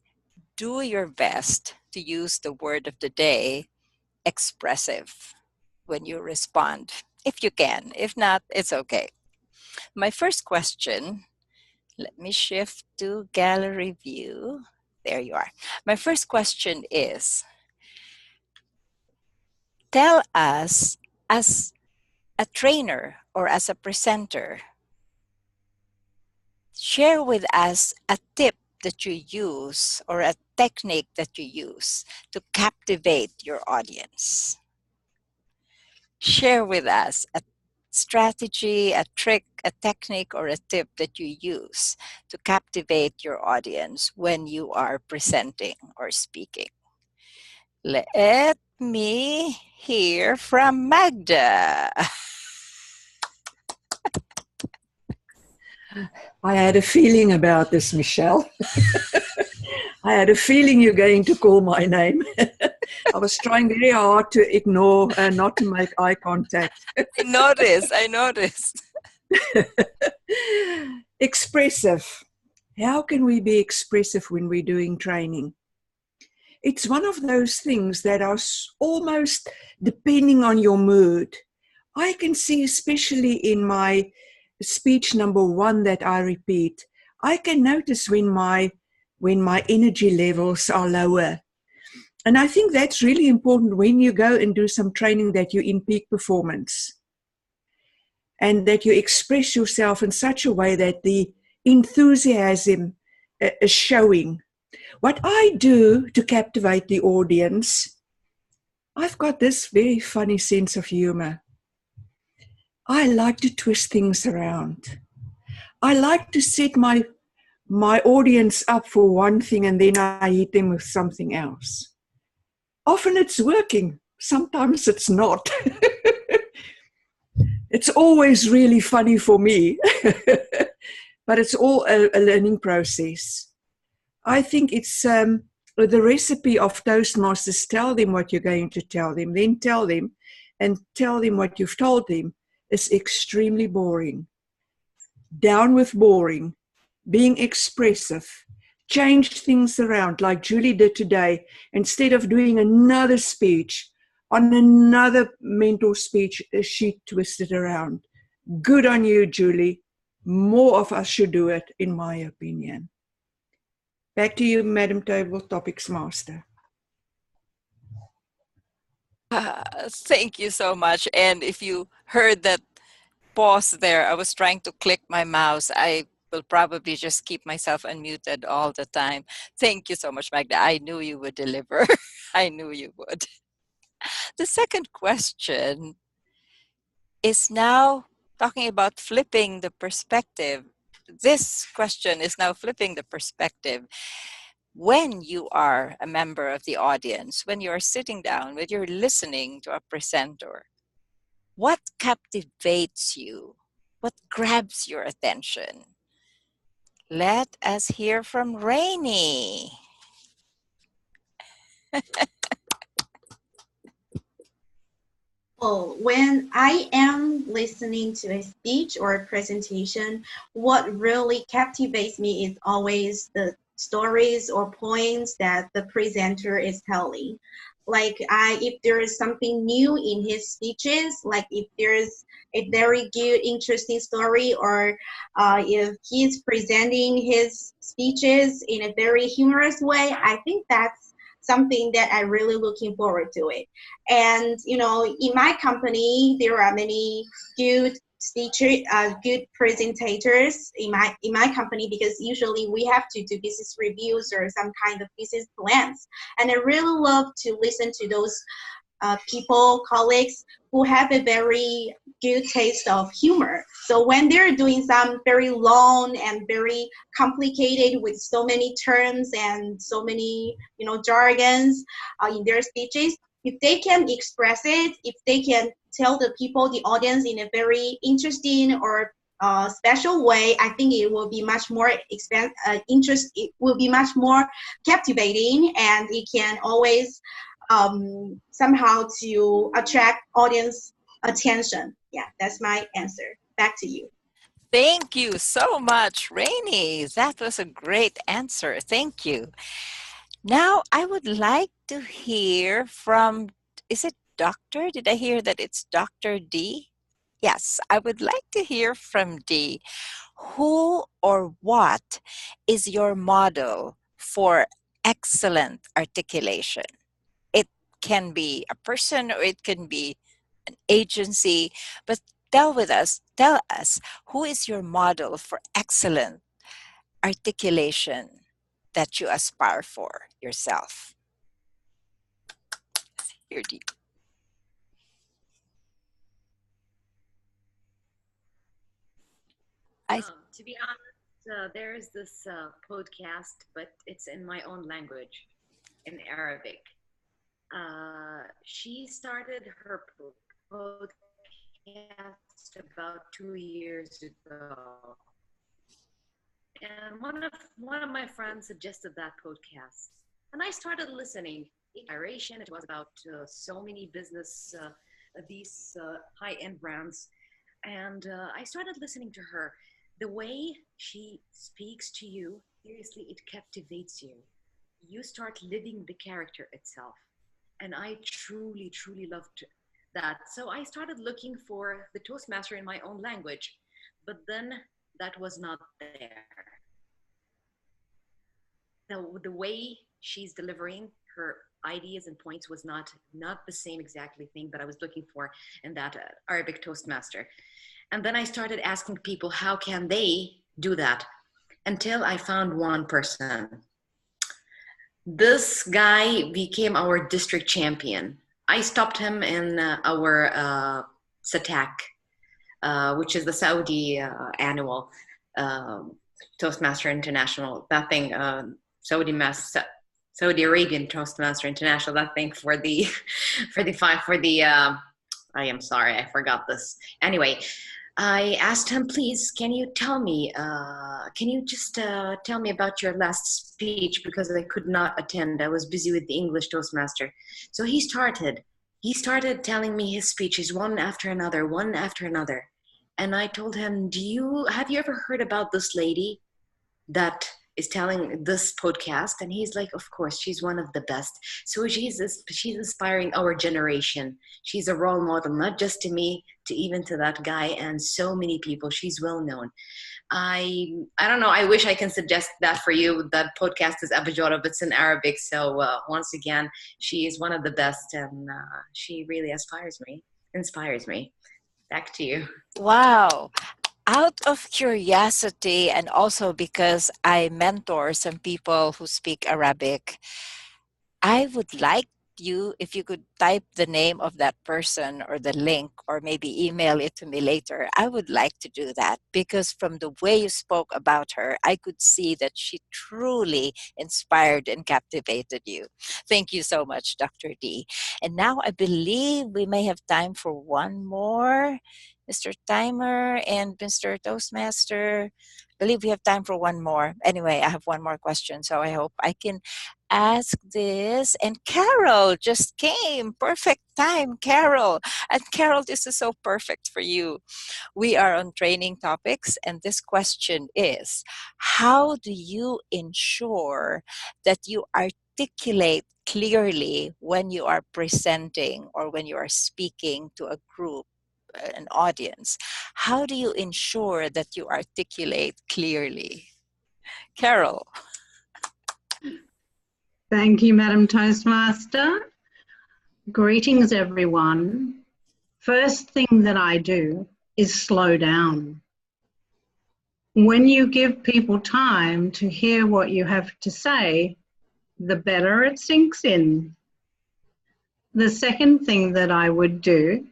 do your best to use the word of the day, expressive, when you respond, if you can. If not, it's okay. My first question, let me shift to gallery view. There you are. My first question is, tell us, as a trainer or as a presenter, share with us a tip that you use or a technique that you use to captivate your audience. Share with us a strategy, a trick, a technique, or a tip that you use to captivate your audience when you are presenting or speaking. Let me hear from Magda. I had a feeling about this, Michelle. I had a feeling you're going to call my name. I was trying very hard to ignore and not to make eye contact. I noticed. Expressive. How can we be expressive when we're doing training? It's one of those things that are almost depending on your mood. I can see, especially in my speech number 1 that I repeat, I can notice when my energy levels are lower. And I think that's really important when you go and do some training, that you're in peak performance and that you express yourself in such a way that the enthusiasm is showing. What I do to captivate the audience I've got this very funny sense of humor. I like to twist things around. I like to set my audience up for one thing and then I hit them with something else. Often it's working, sometimes it's not. It's always really funny for me, but it's all a learning process. I think it's the recipe of Toastmasters: tell them what you're going to tell them, then tell them, and tell them what you've told them, is extremely boring. Down with boring, being expressive, change things around like Julie did today. Instead of doing another speech, on another mentor speech, she twisted around. Good on you, Julie. More of us should do it, in my opinion. Back to you, Madam Table Topics Master. Thank you so much. And if you heard that pause there, I was trying to click my mouse. I will probably just keep myself unmuted all the time. Thank you so much, Magda. I knew you would deliver. I knew you would. The second question is now talking about flipping the perspective. This question is now flipping the perspective. When you are a member of the audience, when you're sitting down, when you're listening to a presenter, what captivates you? What grabs your attention? Let us hear from Rainey. Well, when I am listening to a speech or a presentation, what really captivates me is always the stories or points that the presenter is telling. Like if there is something new in his speeches, like if there's a very good, interesting story, or if he's presenting his speeches in a very humorous way, I think that's something that I'm really looking forward to it. And, you know, in my company, there are many good speakers, good presentators in my company, because usually we have to do business reviews or some kind of business plans. And I really love to listen to those people, colleagues who have a very good taste of humor. So when they're doing some very long and very complicated with so many terms and so many, you know, jargons in their speeches, if they can express it, if they can tell the people, the audience, in a very interesting or special way, I think it will be much more it will be much more captivating, and it can always somehow to attract audience attention. Yeah, that's my answer. Back to you. Thank you so much, Rainey. That was a great answer. Thank you. Now, I would like to hear from, is it Doctor? Did I hear that it's Dr. D? Yes, I would like to hear from D. Who or what is your model for excellent articulation? It can be a person or it can be an agency, but tell us, who is your model for excellent articulation that you aspire for yourself? Here, D. To be honest, there's this podcast, but it's in my own language, in Arabic. She started her podcast about 2 years ago, and one of my friends suggested that podcast, and I started listening. It was about so many business, these high-end brands, and I started listening to her. The way she speaks to you, seriously, it captivates you. You start living the character itself. And I truly, truly loved that. So I started looking for the Toastmaster in my own language, but then that was not there. The way she's delivering her ideas and points was not the same exactly thing that I was looking for in that Arabic Toastmaster. And then I started asking people, how can they do that? Until I found one person. This guy became our district champion. I stopped him in our SATAC, which is the Saudi annual Toastmaster International. That thing, Saudi Arabian Toastmaster International. That thing for the I am sorry, I forgot this. Anyway, I asked him, please, can you tell me, can you just tell me about your last speech, because I could not attend. I was busy with the English Toastmaster. So he started telling me his speeches one after another. And I told him, have you ever heard about this lady that is telling this podcast? And he's like, of course, she's one of the best. So she's inspiring our generation. She's a role model, not just to me, even to that guy and so many people. She's well known. I don't know. I wish I can suggest that for you. That podcast is Evaluator, but it's in Arabic. So once again, she is one of the best, and she really inspires me. Back to you. Wow. Out of curiosity, and also because I mentor some people who speak Arabic, I would like you, if you could type the name of that person or the link, or maybe email it to me later. I would like to do that, because from the way you spoke about her, I could see that she truly inspired and captivated you. Thank you so much, Dr. D. And now I believe we may have time for one more. Mr. Timer and Mr. Toastmaster, I believe we have time for one more. Anyway, I have one more question, so I hope I can ask this. And Carol just came. Perfect time, Carol. And Carol, this is so perfect for you. We are on training topics, and this question is, how do you ensure that you articulate clearly when you are presenting or when you are speaking to a group, an audience? How do you ensure that you articulate clearly? Carol. Thank you, Madam Toastmaster. Greetings, everyone. First thing that I do is slow down. When you give people time to hear what you have to say, the better it sinks in. The second thing that I would do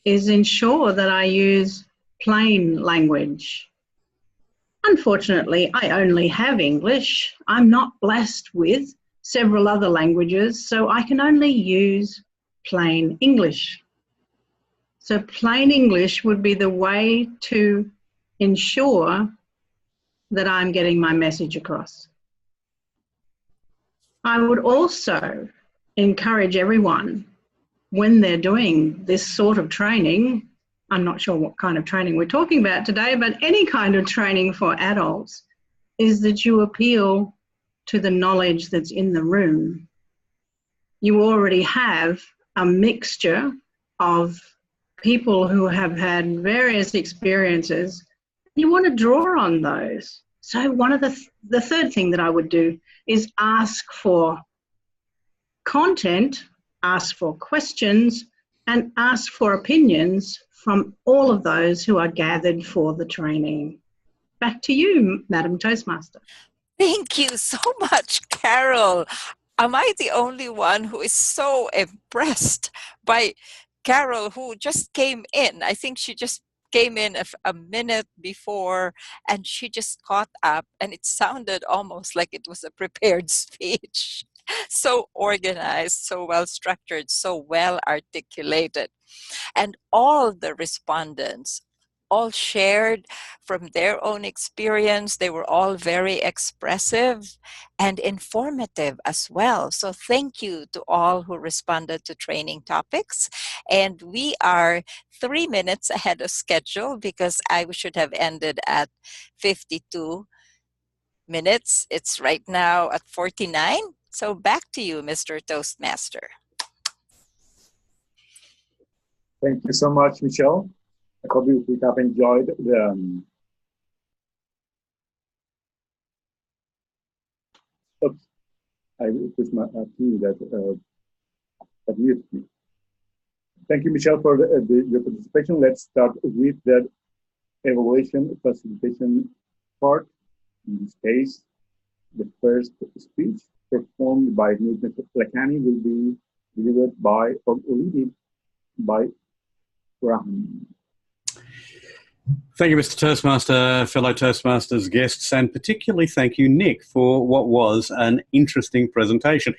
is ensure that I use plain language. Unfortunately, I only have English. I'm not blessed with several other languages, so I can only use plain English. So plain English would be the way to ensure that I'm getting my message across. I would also encourage everyone, when they're doing this sort of training, I'm not sure what kind of training we're talking about today, but any kind of training for adults, is that you appeal to the knowledge that's in the room. You already have a mixture of people who have had various experiences. You want to draw on those. So one of the third thing that I would do is ask for content, ask for questions, and ask for opinions from all of those who are gathered for the training. Back to you, Madam Toastmaster. Thank you so much, Carol. Am I the only one who is so impressed by Carol, who just came in? I think she just came in a minute before, and she just caught up, and it sounded almost like it was a prepared speech. So organized, so well structured, so well articulated. And all the respondents all shared from their own experience. They were all very expressive and informative as well. So thank you to all who responded to training topics. And we are 3 minutes ahead of schedule, because I should have ended at 52 minutes. It's right now at 49. So back to you, Mr. Toastmaster. Thank you so much, Michelle. I hope you have enjoyed the oops, I pushed my key that muted me. Thank you, Michelle, for your participation. Let's start with the evaluation facilitation part. In this case, the first speech performed by Ms. Lakhani will be delivered by or edited by Graham. Thank you, Mr. Toastmaster, fellow Toastmasters, guests, and particularly thank you, Nick, for what was an interesting presentation.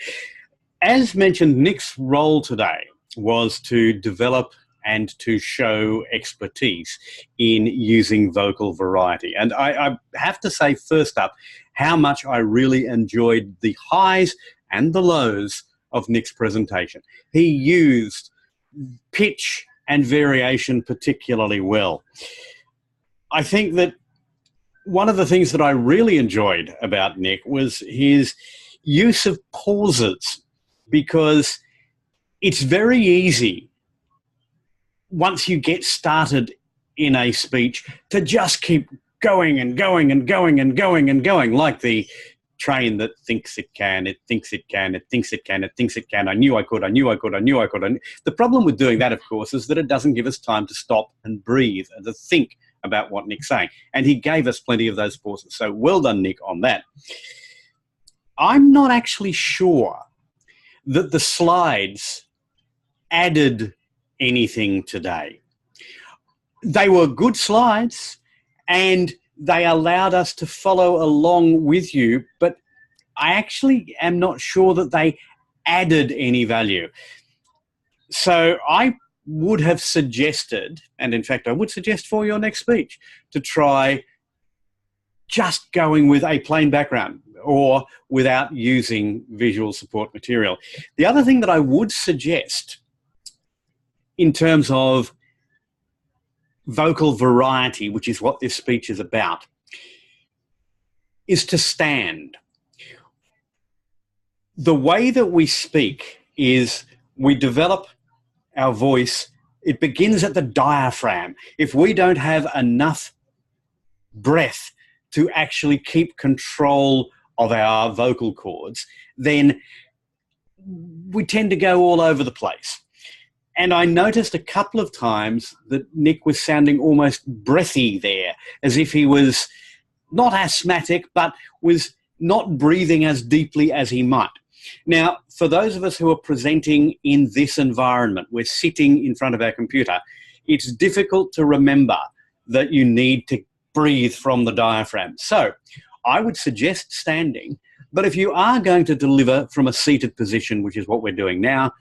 As mentioned, Nick's role today was to develop and to show expertise in using vocal variety. And I have to say, first up, how much I really enjoyed the highs and the lows of Nick's presentation. He used pitch and variation particularly well. I think that one of the things that I really enjoyed about Nick was his use of pauses, because it's very easy once you get started in a speech to just keep going and going and going and going and going, like the train that thinks it can, it thinks it can, it thinks it can, it thinks it can. I knew I could, I knew I could, I knew I could. And the problem with doing that, of course, is that it doesn't give us time to stop and breathe and to think about what Nick's saying. And he gave us plenty of those pauses. So well done, Nick, on that. I'm not actually sure that the slides added anything today. They were good slides and they allowed us to follow along with you, but I actually am not sure that they added any value. So I would have suggested, and in fact I would suggest for your next speech, to try just going with a plain background or without using visual support material. The other thing that I would suggest in terms of vocal variety, which is what this speech is about, is to stand. The way that we speak is we develop our voice. It begins at the diaphragm. If we don't have enough breath to actually keep control of our vocal cords, then we tend to go all over the place. And I noticed a couple of times that Nick was sounding almost breathy there, as if he was not asthmatic, but was not breathing as deeply as he might. Now, for those of us who are presenting in this environment, we're sitting in front of our computer, it's difficult to remember that you need to breathe from the diaphragm. So I would suggest standing, but if you are going to deliver from a seated position, which is what we're doing now,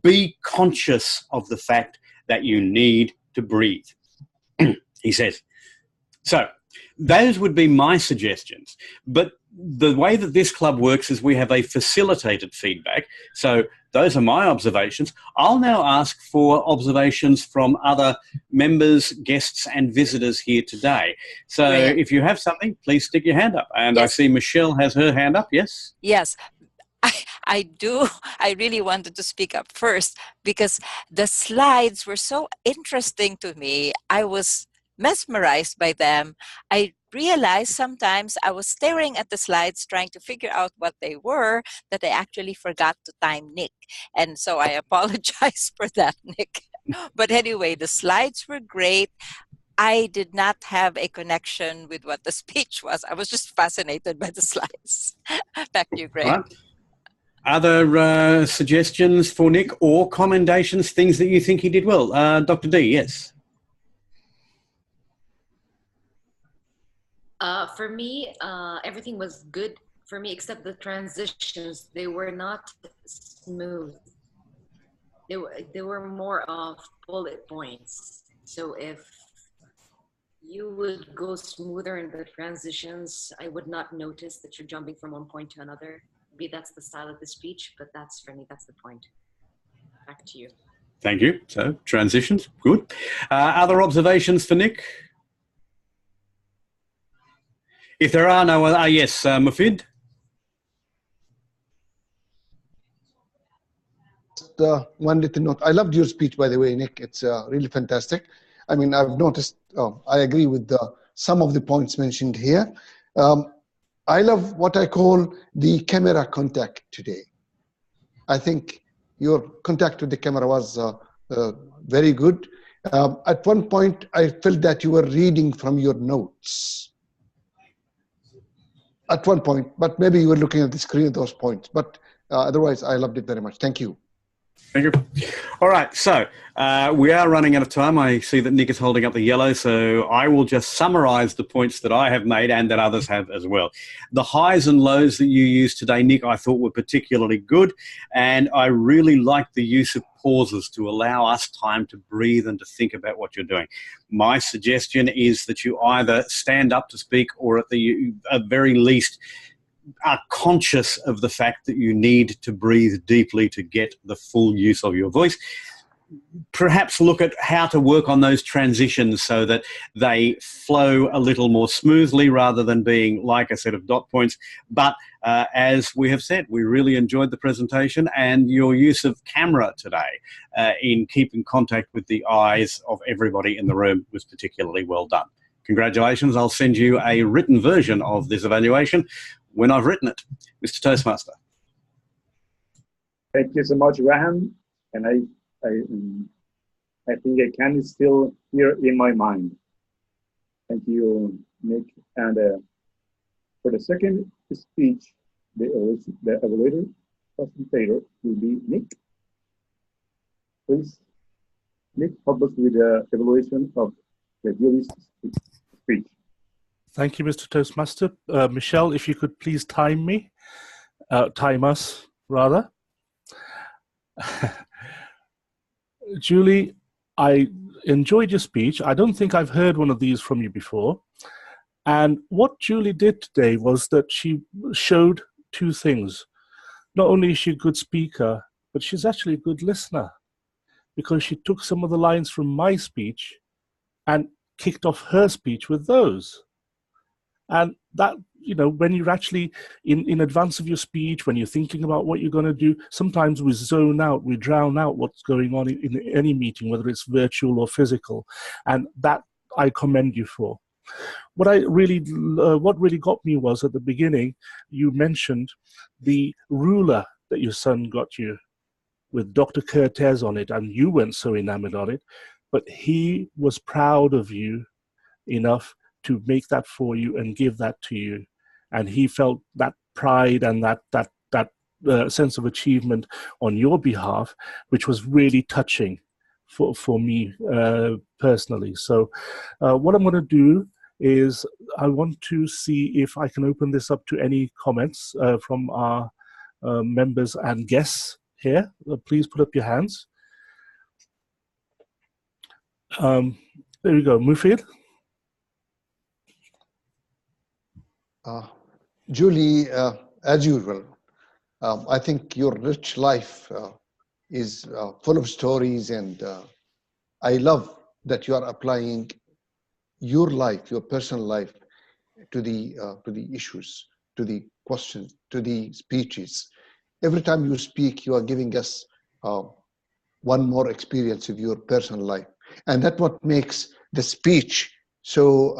be conscious of the fact that you need to breathe, he says. So those would be my suggestions. But the way that this club works is we have a facilitated feedback. So those are my observations. I'll now ask for observations from other members, guests and visitors here today. So if you have something, please stick your hand up. And I see Michelle has her hand up. Yes? Yes. I do. I really wanted to speak up first because the slides were so interesting to me. I was mesmerized by them. I realized sometimes I was staring at the slides trying to figure out what they were, that I actually forgot to time Nick. And so I apologize for that, Nick. But anyway, the slides were great. I did not have a connection with what the speech was. I was just fascinated by the slides. Back to you, Greg. Right. Other suggestions for Nick or commendations, things that you think he did well? Dr. D, yes. For me, everything was good for me except the transitions. They were not smooth. They were more of bullet points. So if you would go smoother in the transitions, I would not notice that you're jumping from one point to another. Maybe that's the style of the speech, but that's for me, that's the point. Back to you. Thank you. So transitions, good. Other observations for Nick? If there are no other, yes, Mufid? One little note. I loved your speech, by the way, Nick. It's really fantastic. I mean, I've noticed, I agree with some of the points mentioned here. I love what I call the camera contact today. I think your contact with the camera was very good. At one point, I felt that you were reading from your notes. At one point, but maybe you were looking at the screen at those points. But otherwise, I loved it very much. Thank you. Thank you. All right, so we are running out of time. I see that Nick is holding up the yellow, so I will just summarise the points that I have made and that others have as well. The highs and lows that you used today, Nick, I thought were particularly good, and I really liked the use of pauses to allow us time to breathe and to think about what you're doing. My suggestion is that you either stand up to speak or at the very least are conscious of the fact that you need to breathe deeply to get the full use of your voice. Perhaps look at how to work on those transitions so that they flow a little more smoothly rather than being like a set of dot points. But as we have said, we really enjoyed the presentation, and your use of camera today in keeping contact with the eyes of everybody in the room was particularly well done. Congratulations. I'll send you a written version of this evaluation when I've written it. Mr. Toastmaster. Thank you so much, Graham. And I think I can still hear in my mind. Thank you, Nick. And for the second speech, the evaluator facilitator will be Nick. Please, Nick, help us with the evaluation of the Julie's speech. Thank you, Mr. Toastmaster. Michelle, if you could please time me, time us, rather. Julie, I enjoyed your speech. I don't think I've heard one of these from you before. And what Julie did today was that she showed two things. Not only is she a good speaker, but she's actually a good listener, because she took some of the lines from my speech and kicked off her speech with those. And that, you know, when you're actually in advance of your speech, when you're thinking about what you're going to do, sometimes we zone out, we drown out what's going on in any meeting, whether it's virtual or physical. And that I commend you for. What really got me was at the beginning, you mentioned the ruler that your son got you with Dr. Kertesz on it, and you weren't so enamored on it, but he was proud of you enough to make that for you and give that to you. And he felt that pride and that sense of achievement on your behalf, which was really touching for me personally. So what I'm going to do is I want to see if I can open this up to any comments from our members and guests here. Please put up your hands. There we go. Mufid? Julie, as usual, I think your rich life is full of stories, and I love that you are applying your life, your personal life, to the issues, to the questions, to the speeches. Every time you speak, you are giving us one more experience of your personal life, and that's what makes the speech so,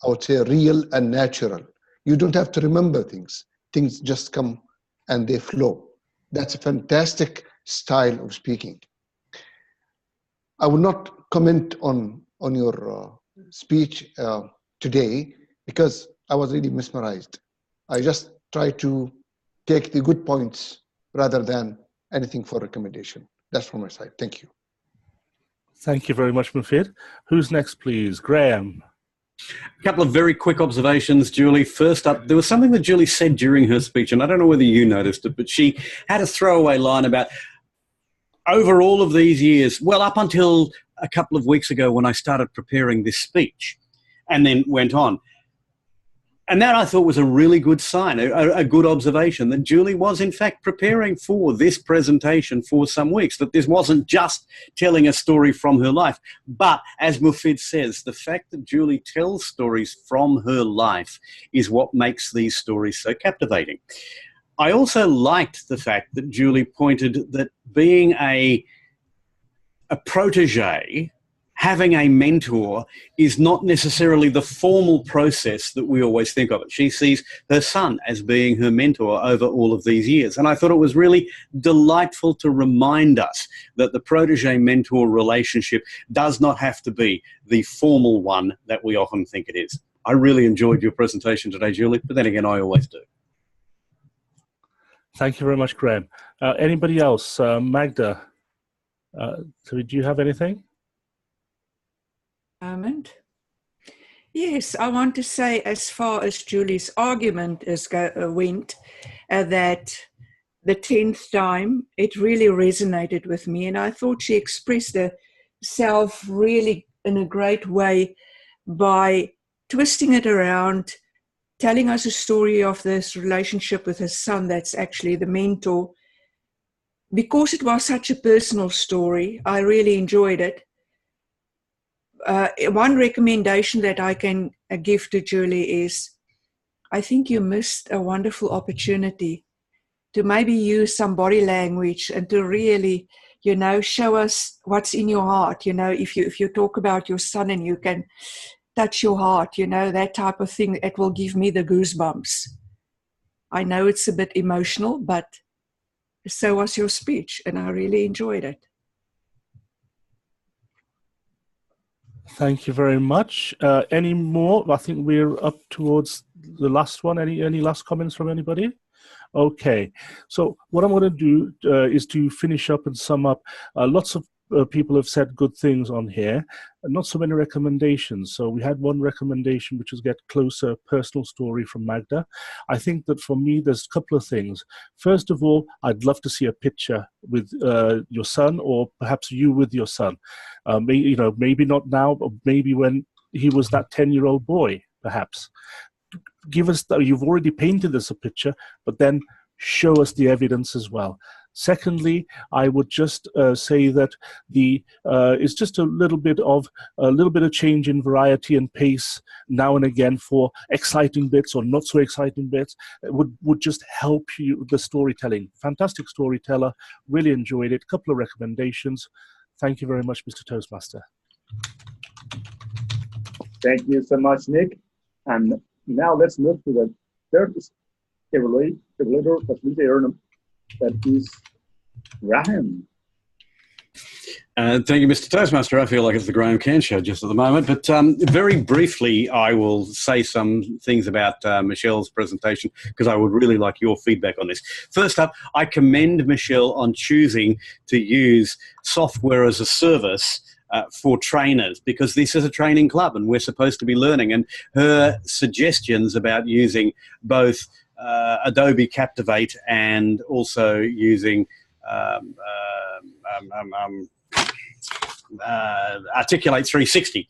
I would say, real and natural. You don't have to remember things. Things just come and they flow. That's a fantastic style of speaking. I will not comment on your speech today because I was really mesmerized. I just try to take the good points rather than anything for recommendation. That's from my side. Thank you. Thank you very much, Mufid. Who's next, please? Graham. A couple of very quick observations, Julie. First up, there was something that Julie said during her speech, and I don't know whether you noticed it, but she had a throwaway line about over all of these years, well, up until a couple of weeks ago when I started preparing this speech, and then went on. And that I thought was a really good sign, a good observation, that Julie was in fact preparing for this presentation for some weeks, that this wasn't just telling a story from her life. But as Mufid says, the fact that Julie tells stories from her life is what makes these stories so captivating. I also liked the fact that Julie pointed that being a protege, having a mentor, is not necessarily the formal process that we always think of it. She sees her son as being her mentor over all of these years. And I thought it was really delightful to remind us that the protege-mentor relationship does not have to be the formal one that we often think it is. I really enjoyed your presentation today, Julie, but then again, I always do. Thank you very much, Graham. Anybody else? Magda, do you have anything? Moment. Yes, I want to say, as far as Julie's argument went, that the 10th time, it really resonated with me. And I thought she expressed herself really in a great way by twisting it around, telling us a story of this relationship with her son that's actually the mentor. Because it was such a personal story, I really enjoyed it. One recommendation that I can give to Julie is, I think you missed a wonderful opportunity to maybe use some body language and to really, show us what's in your heart. If you talk about your son and you can touch your heart, that type of thing, it will give me the goosebumps. I know it's a bit emotional, but so was your speech, and I really enjoyed it. Thank you very much. Any more? I think we're up towards the last one. Any last comments from anybody? Okay. So what I'm going to do is to finish up and sum up. Lots of people have said good things on here, and not so many recommendations. So we had one recommendation, which was get closer, personal story from Magda. I think that for me, there's a couple of things. First of all, I'd love to see a picture with your son, or perhaps you with your son. Maybe not now, but maybe when he was that 10-year-old boy, perhaps. Give us, you've already painted us a picture, but then show us the evidence as well. Secondly, I would just say that it's just a little bit of change in variety and pace now and again for exciting bits or not so exciting bits. It would just help you with the storytelling. Fantastic storyteller, really enjoyed it. Couple of recommendations. Thank you very much, Mr. Toastmaster. Thank you so much, Nick. And now let's move to the third evaluator, facilitator, that is Graham. Thank you, Mr. Toastmaster. I feel like it's the Graham Cairns show just at the moment. But very briefly, I will say some things about Michelle's presentation, because I would really like your feedback on this. First up, I commend Michelle on choosing to use software as a service for trainers, because this is a training club and we're supposed to be learning. And her suggestions about using both Adobe Captivate and also using Articulate 360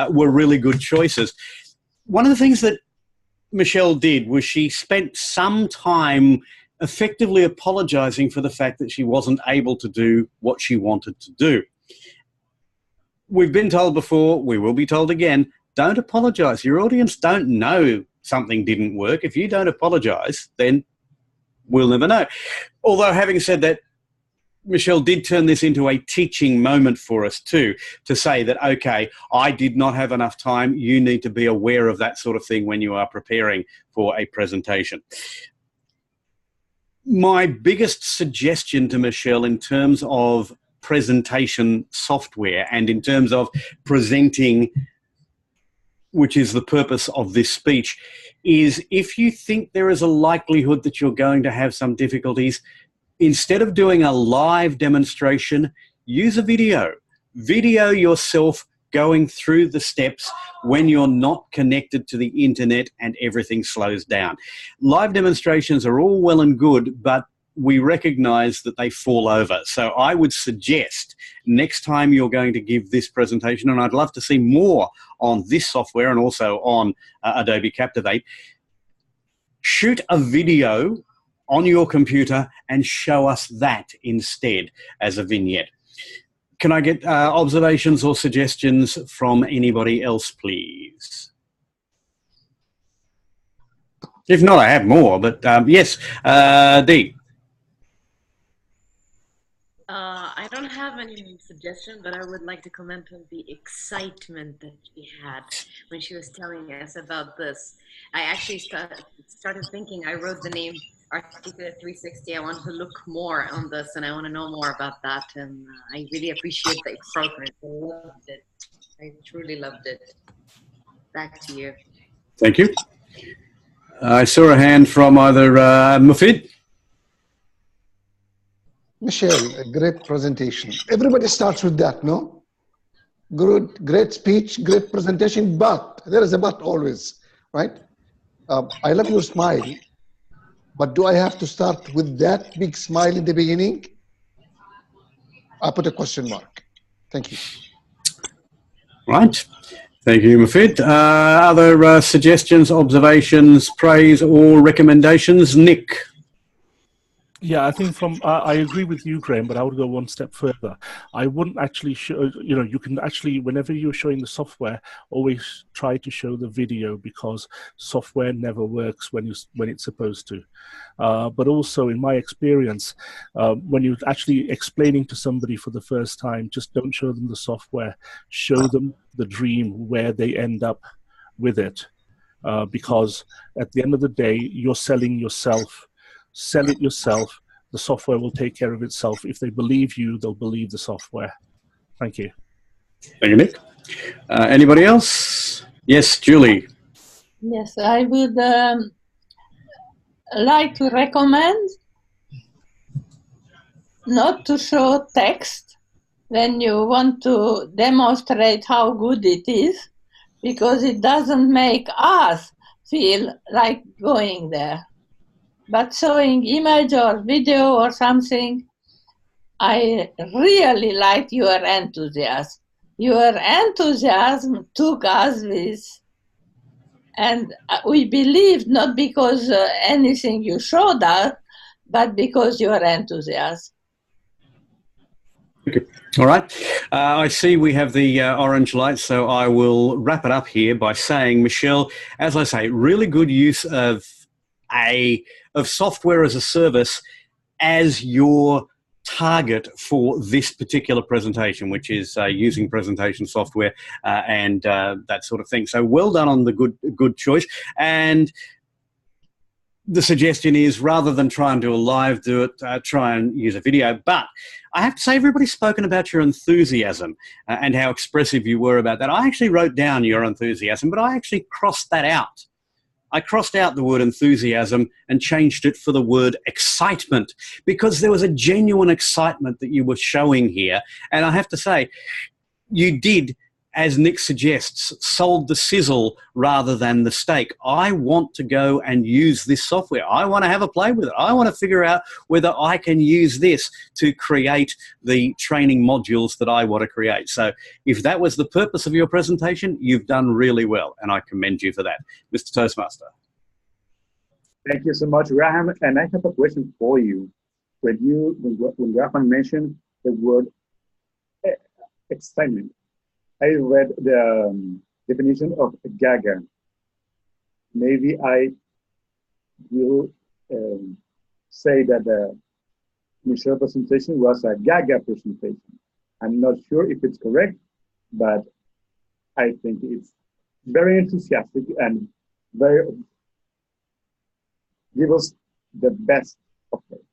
were really good choices. One of the things that Michelle did was she spent some time effectively apologizing for the fact that she wasn't able to do what she wanted to do. We've been told before, we will be told again, don't apologize. Your audience don't know something didn't work. If you don't apologize, then we'll never know. Although, having said that, Michelle did turn this into a teaching moment for us too, to say that, okay, I did not have enough time. You need to be aware of that sort of thing when you are preparing for a presentation. My biggest suggestion to Michelle in terms of presentation software and in terms of presenting, which is the purpose of this speech, is if you think there is a likelihood that you're going to have some difficulties, instead of doing a live demonstration, use a video. Video yourself going through the steps when you're not connected to the internet and everything slows down. Live demonstrations are all well and good, but we recognize that they fall over. So I would suggest next time you're going to give this presentation, and I'd love to see more on this software and also on Adobe Captivate, shoot a video on your computer and show us that instead as a vignette. Can I get observations or suggestions from anybody else, please? If not, I have more, but yes, Dee. I don't have any suggestion, but I would like to comment on the excitement that she had when she was telling us about this. I actually started thinking, I wrote the name Articulate 360. I want to look more on this and I want to know more about that. And I really appreciate the excitement. I loved it. I truly loved it. Back to you. Thank you. I saw a hand from either Mufid. Michelle, a great presentation. Everybody starts with that, no? Good, great speech, great presentation, but there is a but always, right? I love your smile, but do I have to start with that big smile in the beginning? I put a question mark. Thank you. Right. Thank you, Mufid. Other suggestions, observations, praise, or recommendations? Nick. Yeah, I think I agree with you, Graham, but I would go one step further. I wouldn't actually show, you can actually, whenever you're showing the software, always try to show the video, because software never works when it's supposed to. But also, in my experience, when you're actually explaining to somebody for the first time, just don't show them the software. Show them the dream, where they end up with it. Because at the end of the day, you're selling yourself. Sell it yourself. The software will take care of itself. If they believe you, they'll believe the software. Thank you. Thank you, Nick. Anybody else? Yes, Julie. Yes, I would like to recommend not to show text when you want to demonstrate how good it is, because it doesn't make us feel like going there. But showing image or video or something, I really like your enthusiasm. Your enthusiasm took us with, and we believed not because anything you showed us, but because your enthusiasm. Okay. All right. I see we have the orange light, so I will wrap it up here by saying, Michelle, as I say, really good use of software as a service as your target for this particular presentation, which is using presentation software and that sort of thing. So well done on the good choice. And the suggestion is, rather than try and do a live, try and use a video. But I have to say, everybody's spoken about your enthusiasm and how expressive you were about that. I actually wrote down your enthusiasm, but I actually crossed that out. I crossed out the word enthusiasm and changed it for the word excitement, because there was a genuine excitement that you were showing here. And I have to say, you did, as Nick suggests, sold the sizzle rather than the steak. I want to go and use this software. I want to have a play with it. I want to figure out whether I can use this to create the training modules that I want to create. So if that was the purpose of your presentation, you've done really well, and I commend you for that. Mr. Toastmaster. Thank you so much, Graham. And I have a question for you. When Graham mentioned the word excitement, I read the definition of gaga. Maybe I will say that the Michelle presentation was a gaga presentation. I'm not sure if it's correct, but I think it's very enthusiastic and very give us the best of it.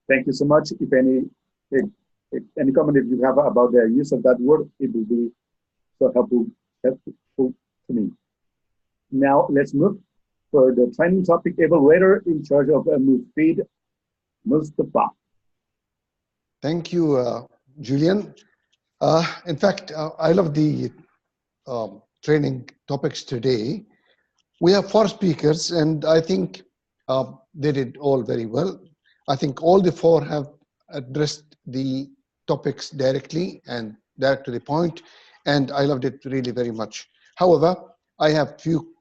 Thank you so much. If any comment if you have about the use of that word, it will be so helpful to me. Now let's move for the training topic evaluator in charge of Mufid, Mustafa. Thank you, Julian. In fact, I love the training topics today. We have 4 speakers, and I think they did all very well. I think all the 4 have addressed the topics directly and direct to the point, and I loved it really very much. However, I have few,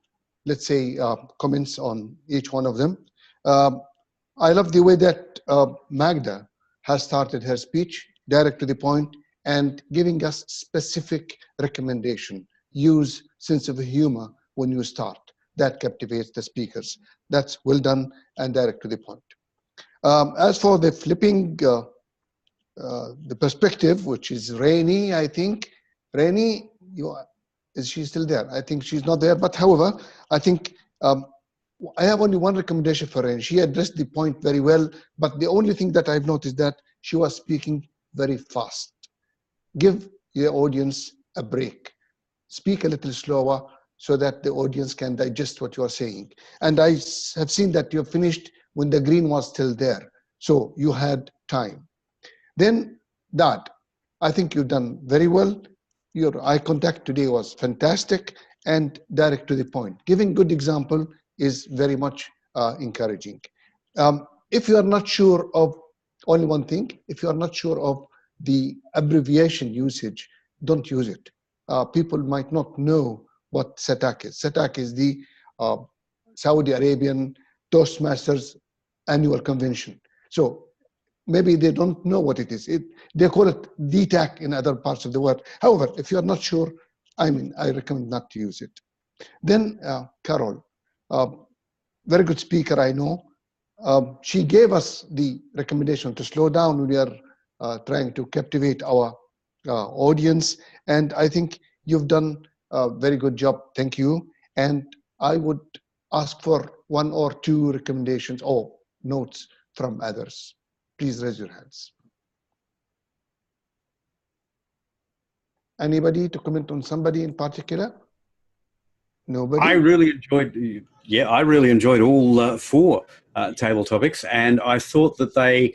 let's say, comments on each one of them. I love the way that Magda has started her speech, direct to the point, and giving us specific recommendation. Use sense of humor when you start. That captivates the speakers. That's well done and direct to the point. As for the flipping the perspective, which is Rainy, I think. Rainy, is she still there? I think she's not there. But however, I think I have only one recommendation for Rainy. She addressed the point very well, but the only thing that I've noticed that she was speaking very fast. Give your audience a break. Speak a little slower so that the audience can digest what you are saying. And I have seen that you finished when the green was still there. So you had time. Then Dad, I think you've done very well. Your eye contact today was fantastic and direct to the point. Giving good example is very much encouraging. If you are not sure of only one thing, if you are not sure of the abbreviation usage, don't use it. People might not know what SATAC is. SATAC is the Saudi Arabian Toastmasters annual convention. So maybe they don't know what it is. They call it DTAC in other parts of the world. However, if you're not sure, I recommend not to use it. Then Carol, very good speaker, I know. She gave us the recommendation to slow down when we are trying to captivate our audience. And I think you've done a very good job. Thank you. And I would ask for 1 or 2 recommendations or notes from others. Please raise your hands. Anybody to comment on somebody in particular? Nobody? I really enjoyed all 4 table topics, and I thought that they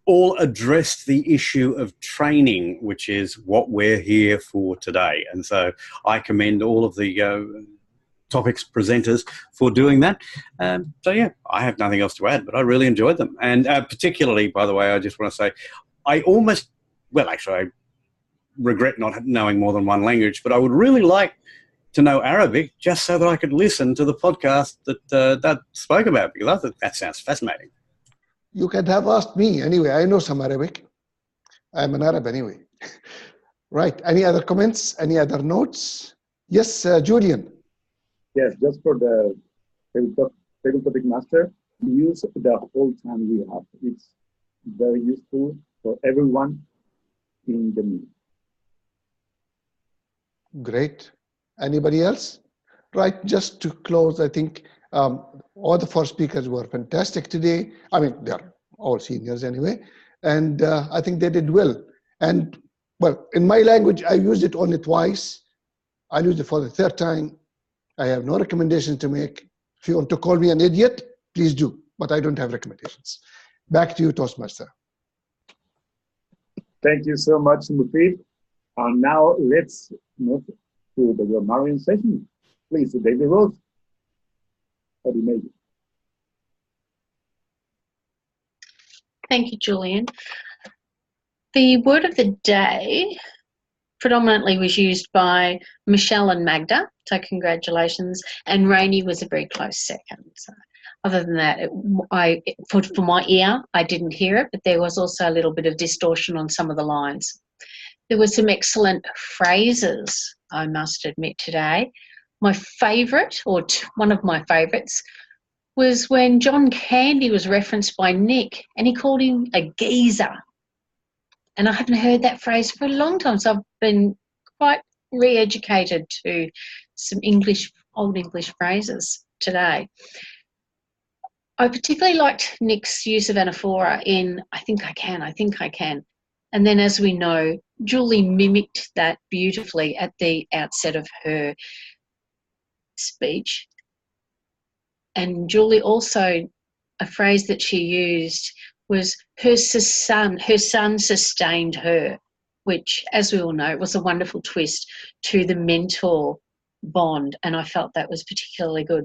all addressed the issue of training, which is what we're here for today. And so I commend all of the topics presenters for doing that. So yeah, I have nothing else to add, but I really enjoyed them. And particularly, by the way, I just want to say, I regret not knowing more than 1 language, but I would really like to know Arabic just so that I could listen to the podcast that spoke about, because I thought that sounds fascinating. You could have asked me anyway. I know some Arabic. I'm an Arab anyway. Right. Any other comments? Any other notes? Yes, Julian. Yes, just for the table topic master, use the whole time we have. It's very useful for everyone in the meeting. Great. Anybody else? Right, just to close, I think all the 4 speakers were fantastic today. I mean, they're all seniors anyway. And I think they did well. And, well, in my language, I used it only twice. I used it for the 3rd time. I have no recommendation to make. If you want to call me an idiot, please do. But I don't have recommendations. Back to you, Toastmaster. Thank you so much, Mufid. And now let's move to the Grammarian session. Please, David Rose. How do you make it? Thank you, Julian. The word of the day predominantly was used by Michelle and Magda, so congratulations, and Rainey was a very close second. So other than that, for my ear, I didn't hear it, but there was also a little bit of distortion on some of the lines. There were some excellent phrases, I must admit, today. My favourite, or one of my favourites, was when John Candy was referenced by Nick and he called him a geezer. And I haven't heard that phrase for a long time, so I've been quite re-educated to some old English phrases today. I particularly liked Nick's use of anaphora in I think I can. And then, as we know, Julie mimicked that beautifully at the outset of her speech. And Julie also, a phrase that she used was her son sustained her, which, as we all know, was a wonderful twist to the mentor bond, and I felt that was particularly good.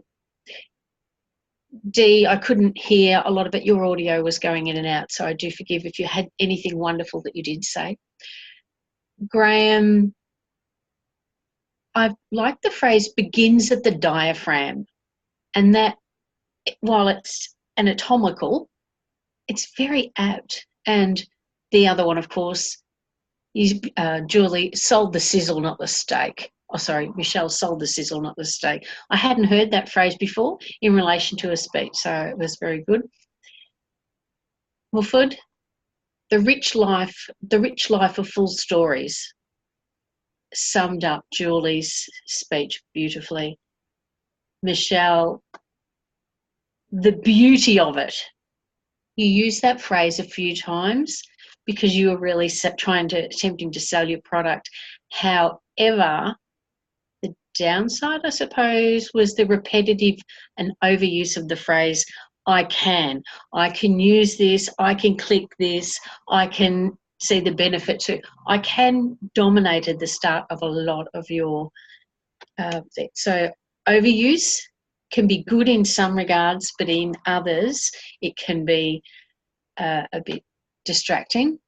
Dee, I couldn't hear a lot of it. Your audio was going in and out, so I do forgive if you had anything wonderful that you did say. Graham, I like the phrase begins at the diaphragm, and that, while it's anatomical, it's very apt. And the other one, of course, is Julie sold the sizzle, not the steak. Oh, sorry, Michelle sold the sizzle, not the steak. I hadn't heard that phrase before in relation to a speech, so it was very good. Mufid, the rich life of full stories, summed up Julie's speech beautifully. Michelle, the beauty of it. You used that phrase a few times because you were really attempting to sell your product. However, the downside, I suppose, was the repetitive and overuse of the phrase, I can use this, I can click this, I can see the benefit to. I can dominate at the start of a lot of your so overuse can be good in some regards, but in others it can be a bit distracting.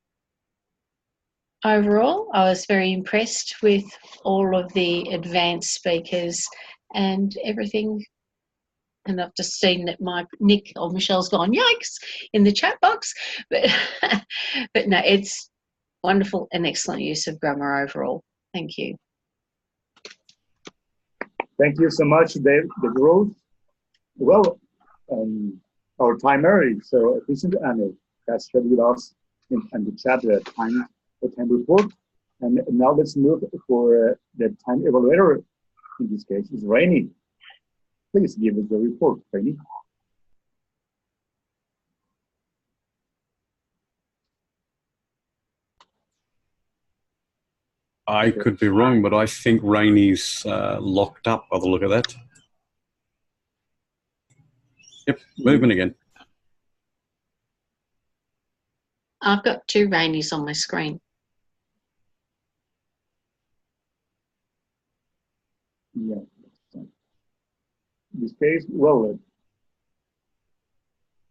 Overall, I was very impressed with all of the advanced speakers and everything. And I've just seen that Nick or Michelle's gone, yikes, in the chat box. But, but no, it's wonderful and excellent use of grammar overall. Thank you. Thank you so much, Dave. The growth. Well, our timer is so efficient and has shared with us in the chat the time report. And now let's move for the time evaluator. In this case, is Rainy. Please give us the report, Rainy. I could be wrong, but I think Rainy's locked up by the look of that. Yep, moving again. I've got 2 Rainies on my screen. Yeah. In this case, well,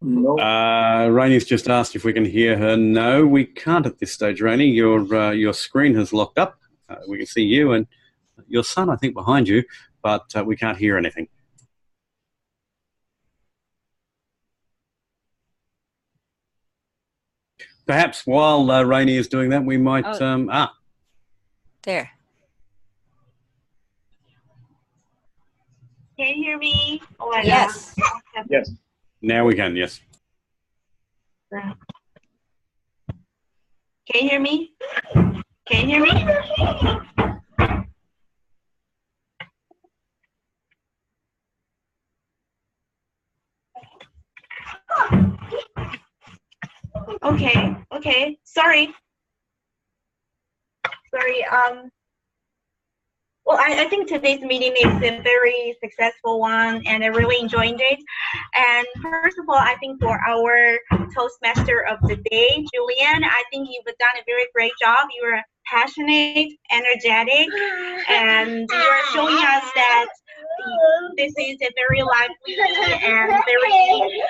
no. Rainy's just asked if we can hear her. No, we can't at this stage, Rainy. Your screen has locked up. We can see you and your son, I think, behind you, but we can't hear anything. Perhaps while Rainy is doing that, we might... There. Can you hear me? Oh, yes. Yes. Now we can, yes. Can you hear me? Can you hear me? Okay. Sorry. Well, I think today's meeting is a very successful one, and I really enjoyed it. And first of all, I think for our Toastmaster of the day, Julian, I think you've done a very great job. You are passionate, energetic, and you are showing us that this is a very lively and very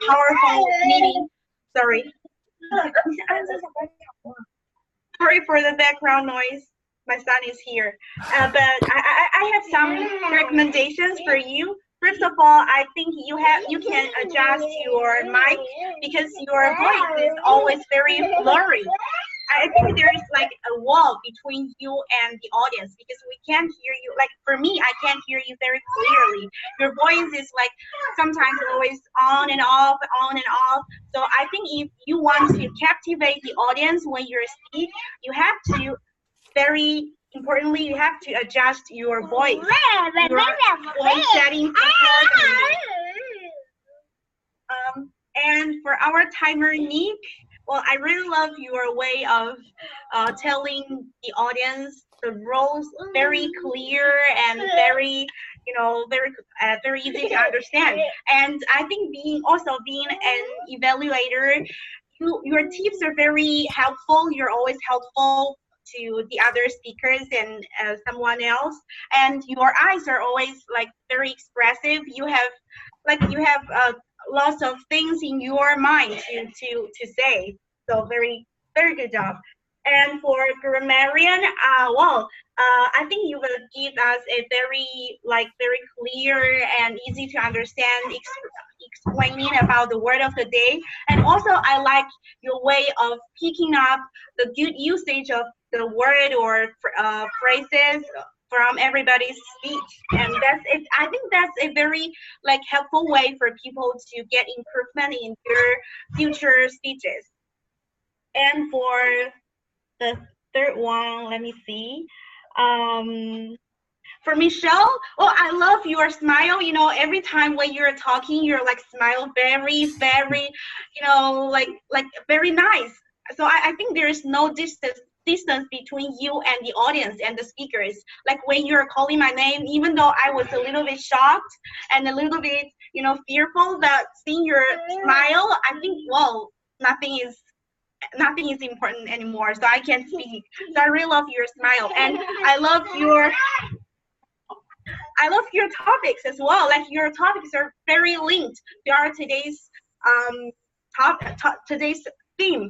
powerful meeting. Sorry for the background noise. My son is here, but I have some recommendations for you. First of all, I think you can adjust your mic because your voice is always very blurry. I think there is like a wall between you and the audience because we can't hear you. Like for me, I can't hear you very clearly. Your voice is like sometimes always on and off, on and off. So I think if you want to captivate the audience when you speak, you have to. Very importantly, you have to adjust your voice. Your voice settings accordingly. And for our timer, Nick, well, I really love your way of telling the audience the roles very clear and very, very easy to understand. And I think being an evaluator, your tips are very helpful. You're always helpful to the other speakers and someone else, and your eyes are always like very expressive. You have lots of things in your mind to say. So very good job. And for Grammarian, I think you will give us a very clear and easy to understand explaining about the word of the day. And also, I like your way of picking up the good usage of the word or phrases from everybody's speech, and that's it. I think that's a very helpful way for people to get improvement in their future speeches. And for the third one, let me see. For Michelle, I love your smile. Every time when you're talking, you're smile very, very, very nice. So I think there is no distance between you and the audience and the speakers. Like when you're calling my name, even though I was a little bit shocked and a little bit, fearful, that seeing your smile, I think, nothing is nothing is important anymore, so I can't speak. So I really love your smile, and I love your topics as well. Like your topics are very linked to our today's today's theme,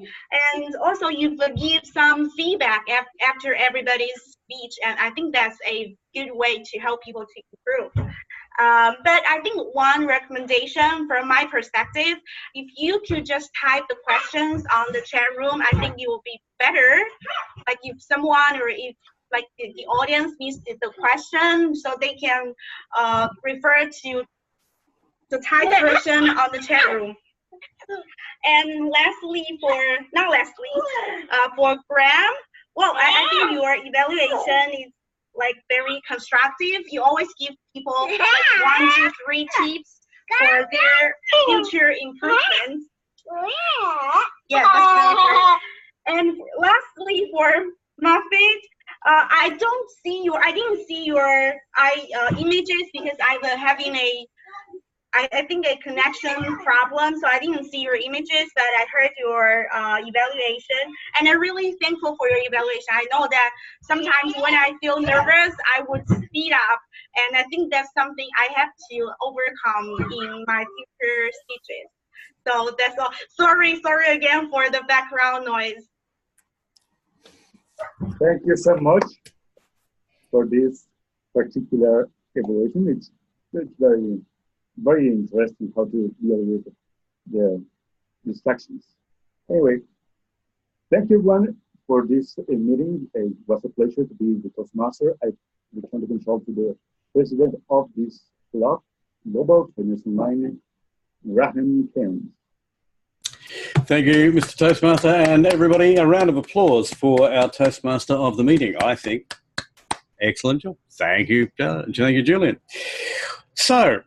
and also you give some feedback after everybody's speech, and I think that's a good way to help people to improve. But I think one recommendation from my perspective, if you could just type the questions on the chat room, I think it will be better. Like if someone or if like the audience needs the question, so they can refer to the typed version on the chat room. And lastly, for Graham, well, I think your evaluation is like very constructive. You always give people like 1 to 3 tips for their future improvements. Yeah, that's really great. And lastly, for Mufid, I didn't see your images because I'm having I think a connection problem, so I didn't see your images, but I heard your evaluation, and I'm really thankful for your evaluation. I know that sometimes when I feel nervous, I would speed up, and I think that's something I have to overcome in my future speeches. So that's all. Sorry again for the background noise. Thank you so much for this particular evaluation. It's very interesting how to deal with the distractions. Anyway, thank you everyone for this meeting. It was a pleasure to be the Toastmaster. I return the control to the president of this club, Global Trainers Online, Cairns. Thank you, Mr. Toastmaster, and everybody, a round of applause for our Toastmaster of the meeting, I think. Excellent job. Thank you, Julian. So,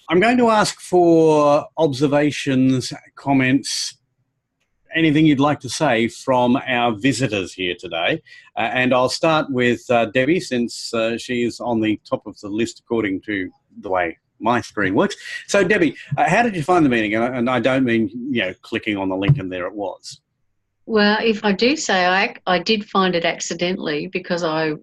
I'm going to ask for observations, comments, anything you'd like to say from our visitors here today. And I'll start with Debbie, since she is on the top of the list according to the way my screen works. So, Debbie, how did you find the meeting? And I don't mean, clicking on the link and there it was. Well, if I do say I did find it accidentally because I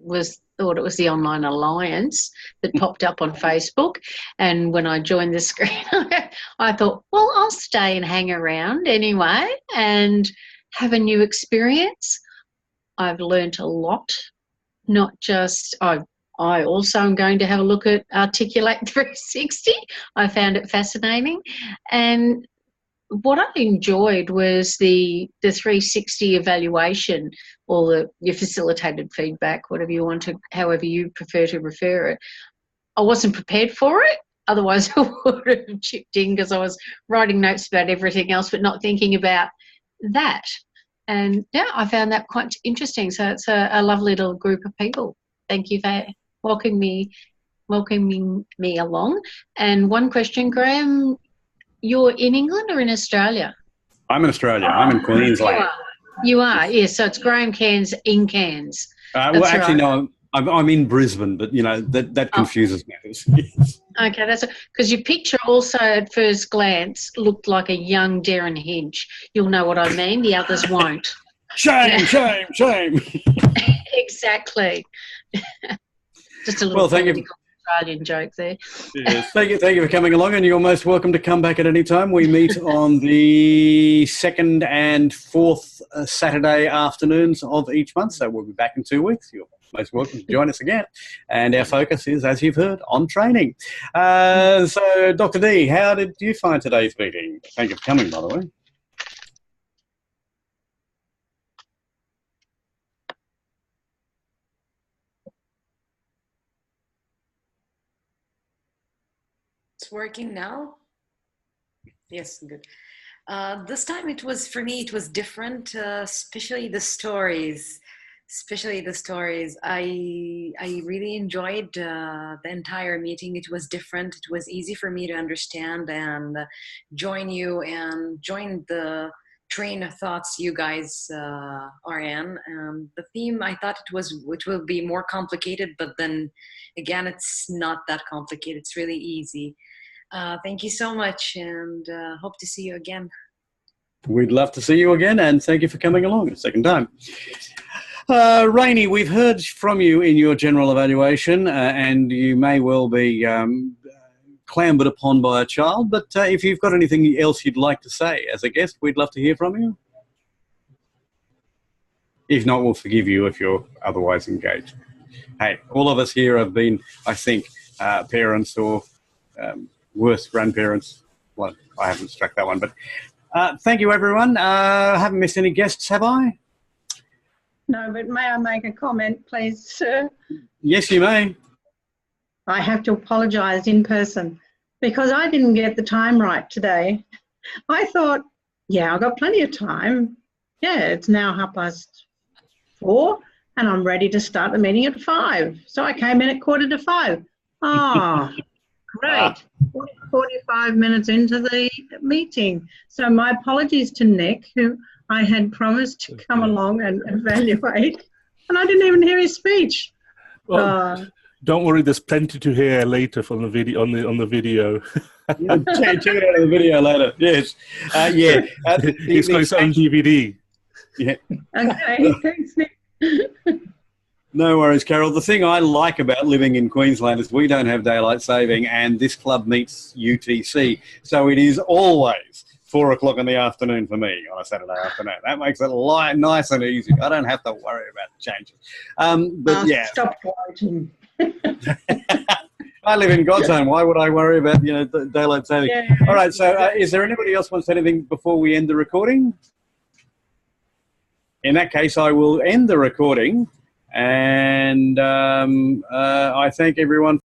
thought it was the Online Alliance that popped up on Facebook, and when I joined the screen I thought, well, I'll stay and hang around anyway and have a new experience. I've learnt a lot, not just I also am going to have a look at Articulate 360. I found it fascinating, and what I enjoyed was the 360 evaluation, or your facilitated feedback, whatever you want to, however you prefer to refer it. I wasn't prepared for it, otherwise I would have chipped in because I was writing notes about everything else but not thinking about that. And yeah, I found that quite interesting. So it's a lovely little group of people. Thank you for welcoming me along. And one question, Graham, you're in England or in Australia? I'm in Australia. I'm in Queensland. You are, yes. So it's Graham Cairns in Cairns. Well, actually, no, I'm in Brisbane, but, that confuses matters. Yes. Okay, that's because your picture also at first glance looked like a young Darren Hinch. You'll know what I mean. The others won't. Shame. Exactly. Just a little Australian joke there. Yes. Thank you for coming along, and you're most welcome to come back at any time. We meet on the 2nd and 4th Saturday afternoons of each month, so we'll be back in 2 weeks. You're most welcome to join us again. And our focus is, as you've heard, on training. So, Dr. D, how did you find today's meeting? Thank you for coming, by the way. Working now? Yes, good. This time for me it was different, especially the stories. I really enjoyed the entire meeting. It was different. It was easy for me to understand and join you and join the train of thoughts you guys are in. The theme, I thought it will be more complicated, but then again, it's not that complicated. It's really easy. Thank you so much, and hope to see you again. We'd love to see you again, and thank you for coming along a second time. Rainey, we've heard from you in your general evaluation, and you may well be clambered upon by a child, but if you've got anything else you'd like to say as a guest, we'd love to hear from you. If not, we'll forgive you if you're otherwise engaged. Hey, all of us here have been, I think, parents or worse, grandparents. Well, I haven't struck that one, but thank you, everyone. I haven't missed any guests, have I? No, but may I make a comment, please, sir? Yes, you may. I have to apologise in person because I didn't get the time right today. I thought, yeah, I've got plenty of time. Yeah, it's now 4:30 and I'm ready to start the meeting at 5. So I came in at 4:45. Oh, great. 45 minutes into the meeting. So my apologies to Nick, who I had promised to come along and evaluate, and I didn't even hear his speech. Well, don't worry, there's plenty to hear later from the video on the video. Yeah, check it out on the video later. Yes, yeah. It's got its own DVD. Yeah. Okay, thanks, Nick. No worries, Carol. The thing I like about living in Queensland is we don't have daylight saving, and this club meets UTC, so it is always 4 o'clock in the afternoon for me on a Saturday afternoon. That makes it nice and easy. I don't have to worry about changes. But yeah, stop writing. I live in God's home. Why would I worry about the daylight saving? Yeah. All right. So, is there anybody else wants anything before we end the recording? In that case, I will end the recording, and I thank everyone